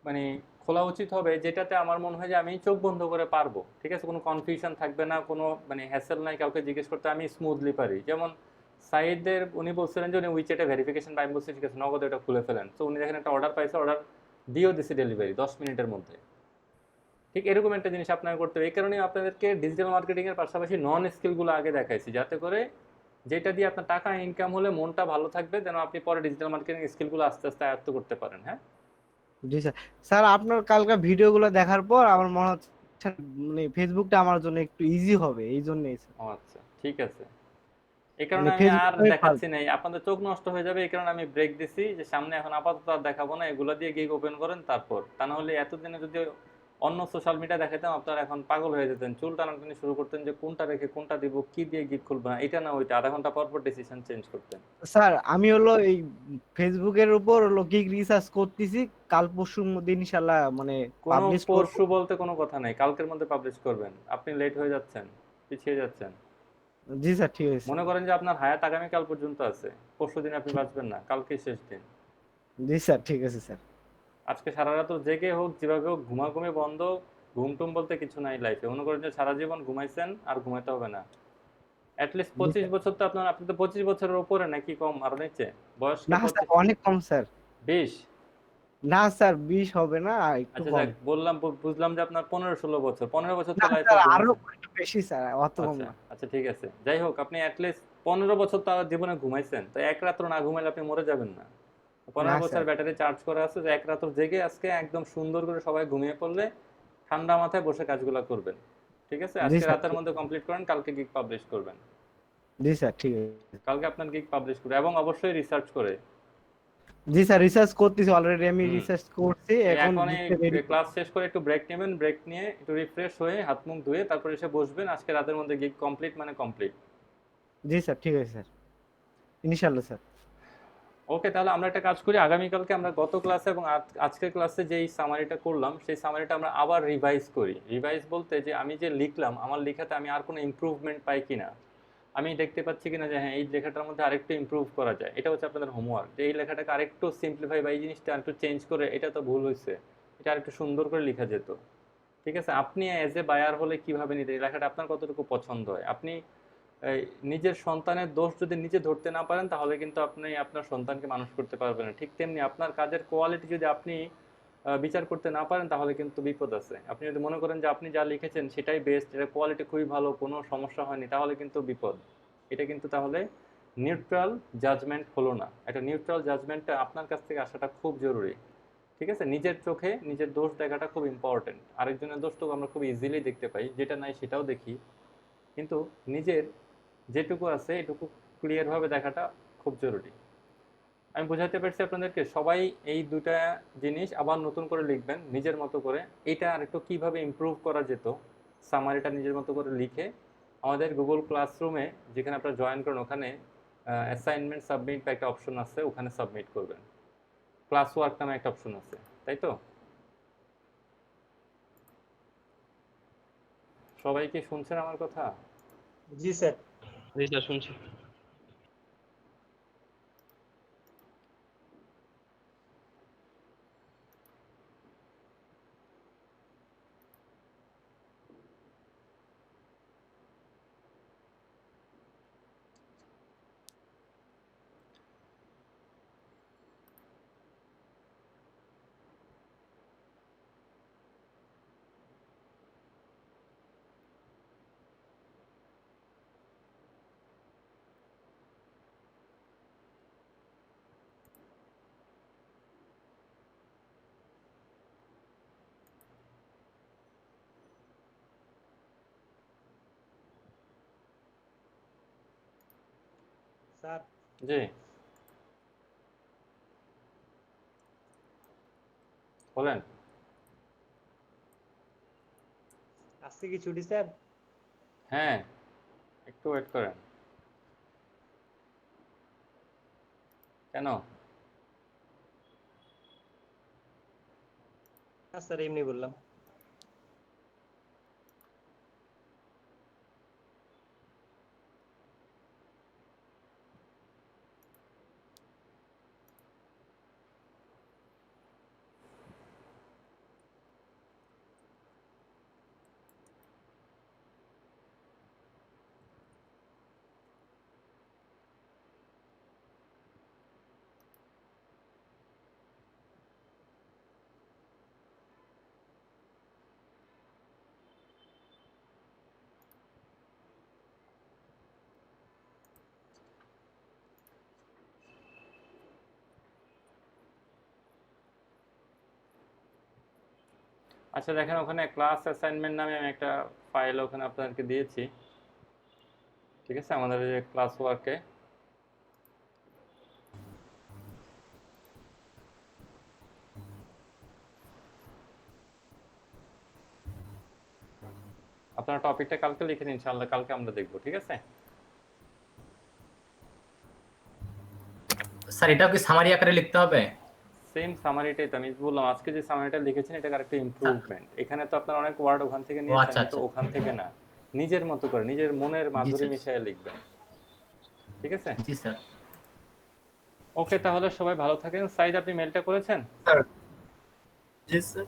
মানে খোলা উচিত হবে যেটাতে আমার মনে হয় যে আমি চোখ বন্ধ করে পারবো, ঠিক আছে? কোনো কনফিউশন থাকবে না, কোনো মানে হ্যাসেল নাই, কাউকে জিজ্ঞেস করতে আমি স্মুথলি পারি। যেমন সাইদের উনি বলছিলেন যে উনি উইচেটে ভেরিফিকেশন টাইম বলছে, ঠিক আছে নগদে এটা খুলে ফেলেন। তো উনি দেখেন একটা অর্ডার পাইছে, অর্ডার দিয়েও দিছে ডেলিভারি 10 মিনিটের মধ্যে। ঠিক এরকম একটা জিনিস আপনাকে করতে হবে। এই কারণে আপনাদেরকে ডিজিটাল মার্কেটিং এর পাশাপাশি নন স্কিলগুলো আগে দেখাইছি, যাতে করে যেটা দিয়ে আপনার টাকা ইনকাম হলে মনটা ভালো থাকবে, যেন আপনি পরে ডিজিটাল মার্কেটিং স্কিলগুলো আস্তে আস্তে আয়ত্ত করতে পারেন। হ্যাঁ জি স্যার। স্যার আপনার কালকে ভিডিওগুলো দেখার পর আমার মনে হচ্ছে মানে ফেসবুকটা আমার জন্য একটু ইজি হবে, এই জন্যই স্যার। ও আচ্ছা, ঠিক আছে। এই কারণে মানে আমি আর ফেসবুকটাই দেখাচ্ছি না, আপনাদের চোখ নষ্ট হয়ে যাবে। এই কারণে আমি ব্রেক দিছি যে সামনে এখন আপাতত আর দেখাবো না, এগুলো দিয়ে গিগ ওপেন করেন তারপর। তা না হলে এতদিনে যদি অন্য সোশ্যাল মিডিয়া দেখাতাম আপনারা এখন পাগল হয়ে যেতেন, চুল টানাটানি শুরু করতেন যে কোনটা রেখে কোনটা দিব, কি দিয়ে গিগ খুলবো না, এটা না ওইটা, আধা ঘন্টা পর পর ডিসিশন চেঞ্জ করতেন। স্যার আমি হলো এই ফেসবুকের উপর হলো গিগ রিসার্চ করতেছি, কাল পরশুর মধ্যে ইনশাআল্লাহ মানে কোনো পাবলিশ করব। পরশু বলতে কোনো কথা নাই, কালকের মধ্যে পাবলিশ করবেন। আপনি লেট হয়ে যাচ্ছেন, পিছিয়ে যাচ্ছেন। জি স্যার, ঠিক আছে। মনে করেন যে আপনার হায়াত আগামীকাল পর্যন্ত আছে, পরশু দিন আপনি বাঁচবেন না, কালকেই শেষ দিন। জি স্যার, ঠিক আছে স্যার। আজকে সারা রাত জেগে হোক যেভাবে হোক, ঘুমাঘুমি বন্ধ, ঘুম টুম বলতে কিছু নাই লাইফে। মনে করেন যে সারা জীবন ঘুমাইছেন, আর ঘুমাইতে হবে না। অ্যাটলিস্ট জি 25 স্যার। বছর তো আপনার, আপনি তো 25 বছরের উপরে নাকি কম আর নিচে বয়স কি না স্যার, 25? অনেক কম স্যার। 20? না স্যার 20 হবে না, একটু আচ্ছা কম। যাক, বললাম বুঝলাম যে আপনার 15-16 বছর। 15 বছর না তো লাইফে স্যার, আরো ঘুমাইছেন। একটু বেশি স্যার, অত কম আচ্ছা না। আচ্ছা, ঠিক আছে। যাই হোক, আপনি অ্যাটলিস্ট 15 বছর তো জীবনে ঘুমাইছেন, তো এক রাত্র না ঘুমাইলে আপনি মরে যাবেন না। না 15 বছর স্যার। ব্যাটারি চার্জ করা আছে, যে এক রাত্র জেগে আজকে একদম সুন্দর করে সবাই ঘুমিয়ে পড়লে ঠান্ডা মাথায় বসে কাজগুলো করবেন। ঠিক আছে, জি আজকে স্যার, রাতের মধ্যে কমপ্লিট করেন, কালকে গিগ পাবলিশ করবেন। জি স্যার, ঠিক আছে। কালকে আপনার গিগ পাবলিশ করবেন এবং অবশ্যই রিসার্চ করে। জি স্যার, রিসার্চ করতেছি, অলরেডি আমি হুম। রিসার্চ করছি, এখন এখন এই গিগটা রেডি। ক্লাস শেষ করে একটু ব্রেক নেবেন, ব্রেক নিয়ে একটু রিফ্রেশ হয়ে হাত মুখ ধুয়ে তারপর এসে বসবেন। আজকে রাতের মধ্যে গিগ কমপ্লিট মানে কমপ্লিট। জি স্যার, ঠিক আছে স্যার, ইনশাআল্লাহ স্যার। ওকে, তাহলে আমরা একটা কাজ করি, আগামীকালকে আমরা গত ক্লাসে এবং আজকের ক্লাসে যেই সামারিটা করলাম সেই সামারিটা আমরা আবার রিভাইজ করি। রিভাইজ বলতে যে আমি যে লিখলাম, আমার লেখাতে আমি আর কোনো ইমপ্রুভমেন্ট পাই কিনা, আমি দেখতে পাচ্ছি কিনা যে হ্যাঁ এই লেখাটার মধ্যে আরেকটু ইমপ্রুভ করা যায়। এটা হচ্ছে আপনাদের হোমওয়ার্ক, যে এই লেখাটাকে আরেকটু সিম্পলিফাই বা এই জিনিসটা আরেকটু চেঞ্জ করে, এটা তো ভুল হয়েছে, এটা আরেকটু সুন্দর করে লেখা যেত। ঠিক আছে, আপনি অ্যাজ এ বায়ার হলে কিভাবে নিতে, এই লেখাটা আপনার কতটুকু পছন্দ হয়। আপনি এই নিজের সন্তানের দোষ যদি নিজে ধরতে না পারেন, তাহলে কিন্তু আপনি আপনার সন্তানকে মানুষ করতে পারবেন না। ঠিক তেমনি আপনার কাজের কোয়ালিটি যদি আপনি বিচার করতে না পারেন, তাহলে কিন্তু বিপদ আছে। আপনি যদি মনে করেন যে আপনি যা লিখেছেন সেটাই বেস্ট, এটা কোয়ালিটি খুবই ভালো, কোনো সমস্যা হয়নি, তাহলে কিন্তু বিপদ। এটা কিন্তু তাহলে নিউট্রাল জাজমেন্ট হলো না। একটা নিউট্রাল জাজমেন্টটা আপনার কাছ থেকে আসাটা খুব জরুরি। ঠিক আছে, নিজের চোখে নিজের দোষ দেখাটা খুব ইম্পর্টেন্ট। আরেকজনের দোষ তো আমরা খুব ইজিলি দেখতে পাই, যেটা নাই সেটাও দেখি, কিন্তু নিজের যেটুকু আছে এটুকু ক্লিয়ারভাবে দেখাটা খুব জরুরি। আমি বোঝাতে পারছি আপনাদেরকে? সবাই এই দুটা জিনিস আবার নতুন করে লিখবেন নিজের মতো করে। এটা আর একটু কীভাবে ইমপ্রুভ করা যেত, সামারিটা নিজের মতো করে লিখে আমাদের গুগল ক্লাসরুমে যেখানে আপনারা জয়েন করেন, ওখানে অ্যাসাইনমেন্ট সাবমিট বা একটা অপশন আছে, ওখানে সাবমিট করবেন। ক্লাস ওয়ার্ক নামে একটা অপশন আছে, তাই তো? সবাই কি শুনছেন আমার কথা? জি স্যার। জি স্যার, শুনছি। স্যার। জি বলেন। আজকে কি ছুটি স্যার? হ্যাঁ, একটু ওয়েট করেন। কেন? স্যার এমনি বললাম। আচ্ছা দেখেন, ওখানে ক্লাস অ্যাসাইনমেন্ট নামে আমি একটা ফাইল ওখানে আপনাদেরকে দিয়েছি, ঠিক আছে, আমাদের যে ক্লাস ওয়ার্কে। আপনারা টপিকটা কালকে লিখে নিন, ইনশাআল্লাহ কালকে আমরা দেখব, ঠিক আছে? স্যার এটাও কি সামারি আকারে লিখতে হবে? সেম সামারিটাই তো আমি বললাম, আজকে যে সামারিটা লিখেছেন এটা আরেকটা ইমপ্রুভমেন্ট। এখানে তো আপনার অনেক ওয়ার্ড ওখান থেকে নিয়েছেন, আচ্ছা, তো ওখান থেকে না, নিজের মতো করে নিজের মনের মাধুরী মিশিয়ে লিখবেন, ঠিক আছে? জি স্যার। ওকে, তাহলে সবাই ভালো থাকেন। সাইদ, আপনি মেলটা করেছেন? স্যার জি স্যার।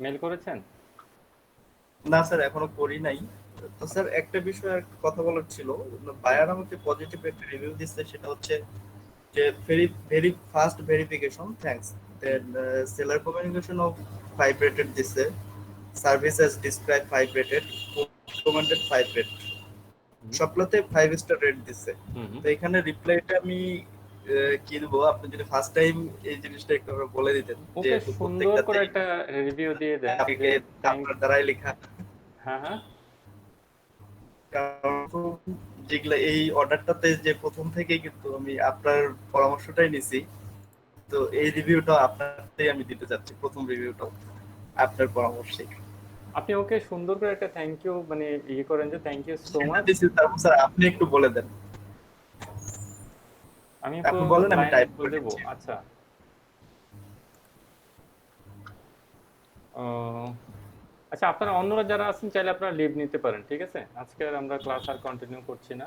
মেল করেছেন? না স্যার এখনো করি নাই। তো স্যার একটা বিষয় আর কথা বলার ছিল, বায়ার আমাকে পজিটিভ একটা রিভিউ দিচ্ছে, সেটা হচ্ছে যে very fast verification, thanks. Then seller communication of 5 rated দিচ্ছে, service as describe 5 rated, commented 5 rate, সবগুলোতে 5 স্টার রেট দিচ্ছে। তো এখানে রিপ্লাইটা আমি কি দেবো, আপনি যদি ফার্স্ট টাইম এই জিনিসটা একটু বলে দিতেন যে ওকে, সুন্দর করে একটা রিভিউ দিয়ে দেন যে আপনার দ্বারাই লেখা। হ্যাঁ হ্যাঁ, কারণ যেগুলো এই অর্ডারটাতে যে প্রথম থেকেই কিন্তু আমি আপনার পরামর্শটাই নিছি, তো এই রিভিউটা আপনারটাই আমি দিতে চাচ্ছি, প্রথম রিভিউটা আপনার পরামর্শে। আপনি ওকে সুন্দর করে একটা থ্যাংক ইউ মানে ইয়ে করেন যে থ্যাংক ইউ সো মাচ। তারপর স্যার আপনি একটু বলে দেন। আমি আপনি বলেন, আমি টাইপ করে দেব। দিচ্ছি। আচ্ছা, আচ্ছা, আপনারা অন্যরা যারা আছেন চাইলে আপনারা লিভ নিতে পারেন, ঠিক আছে? আজকে আর আমরা ক্লাস আর কন্টিনিউ করছি না।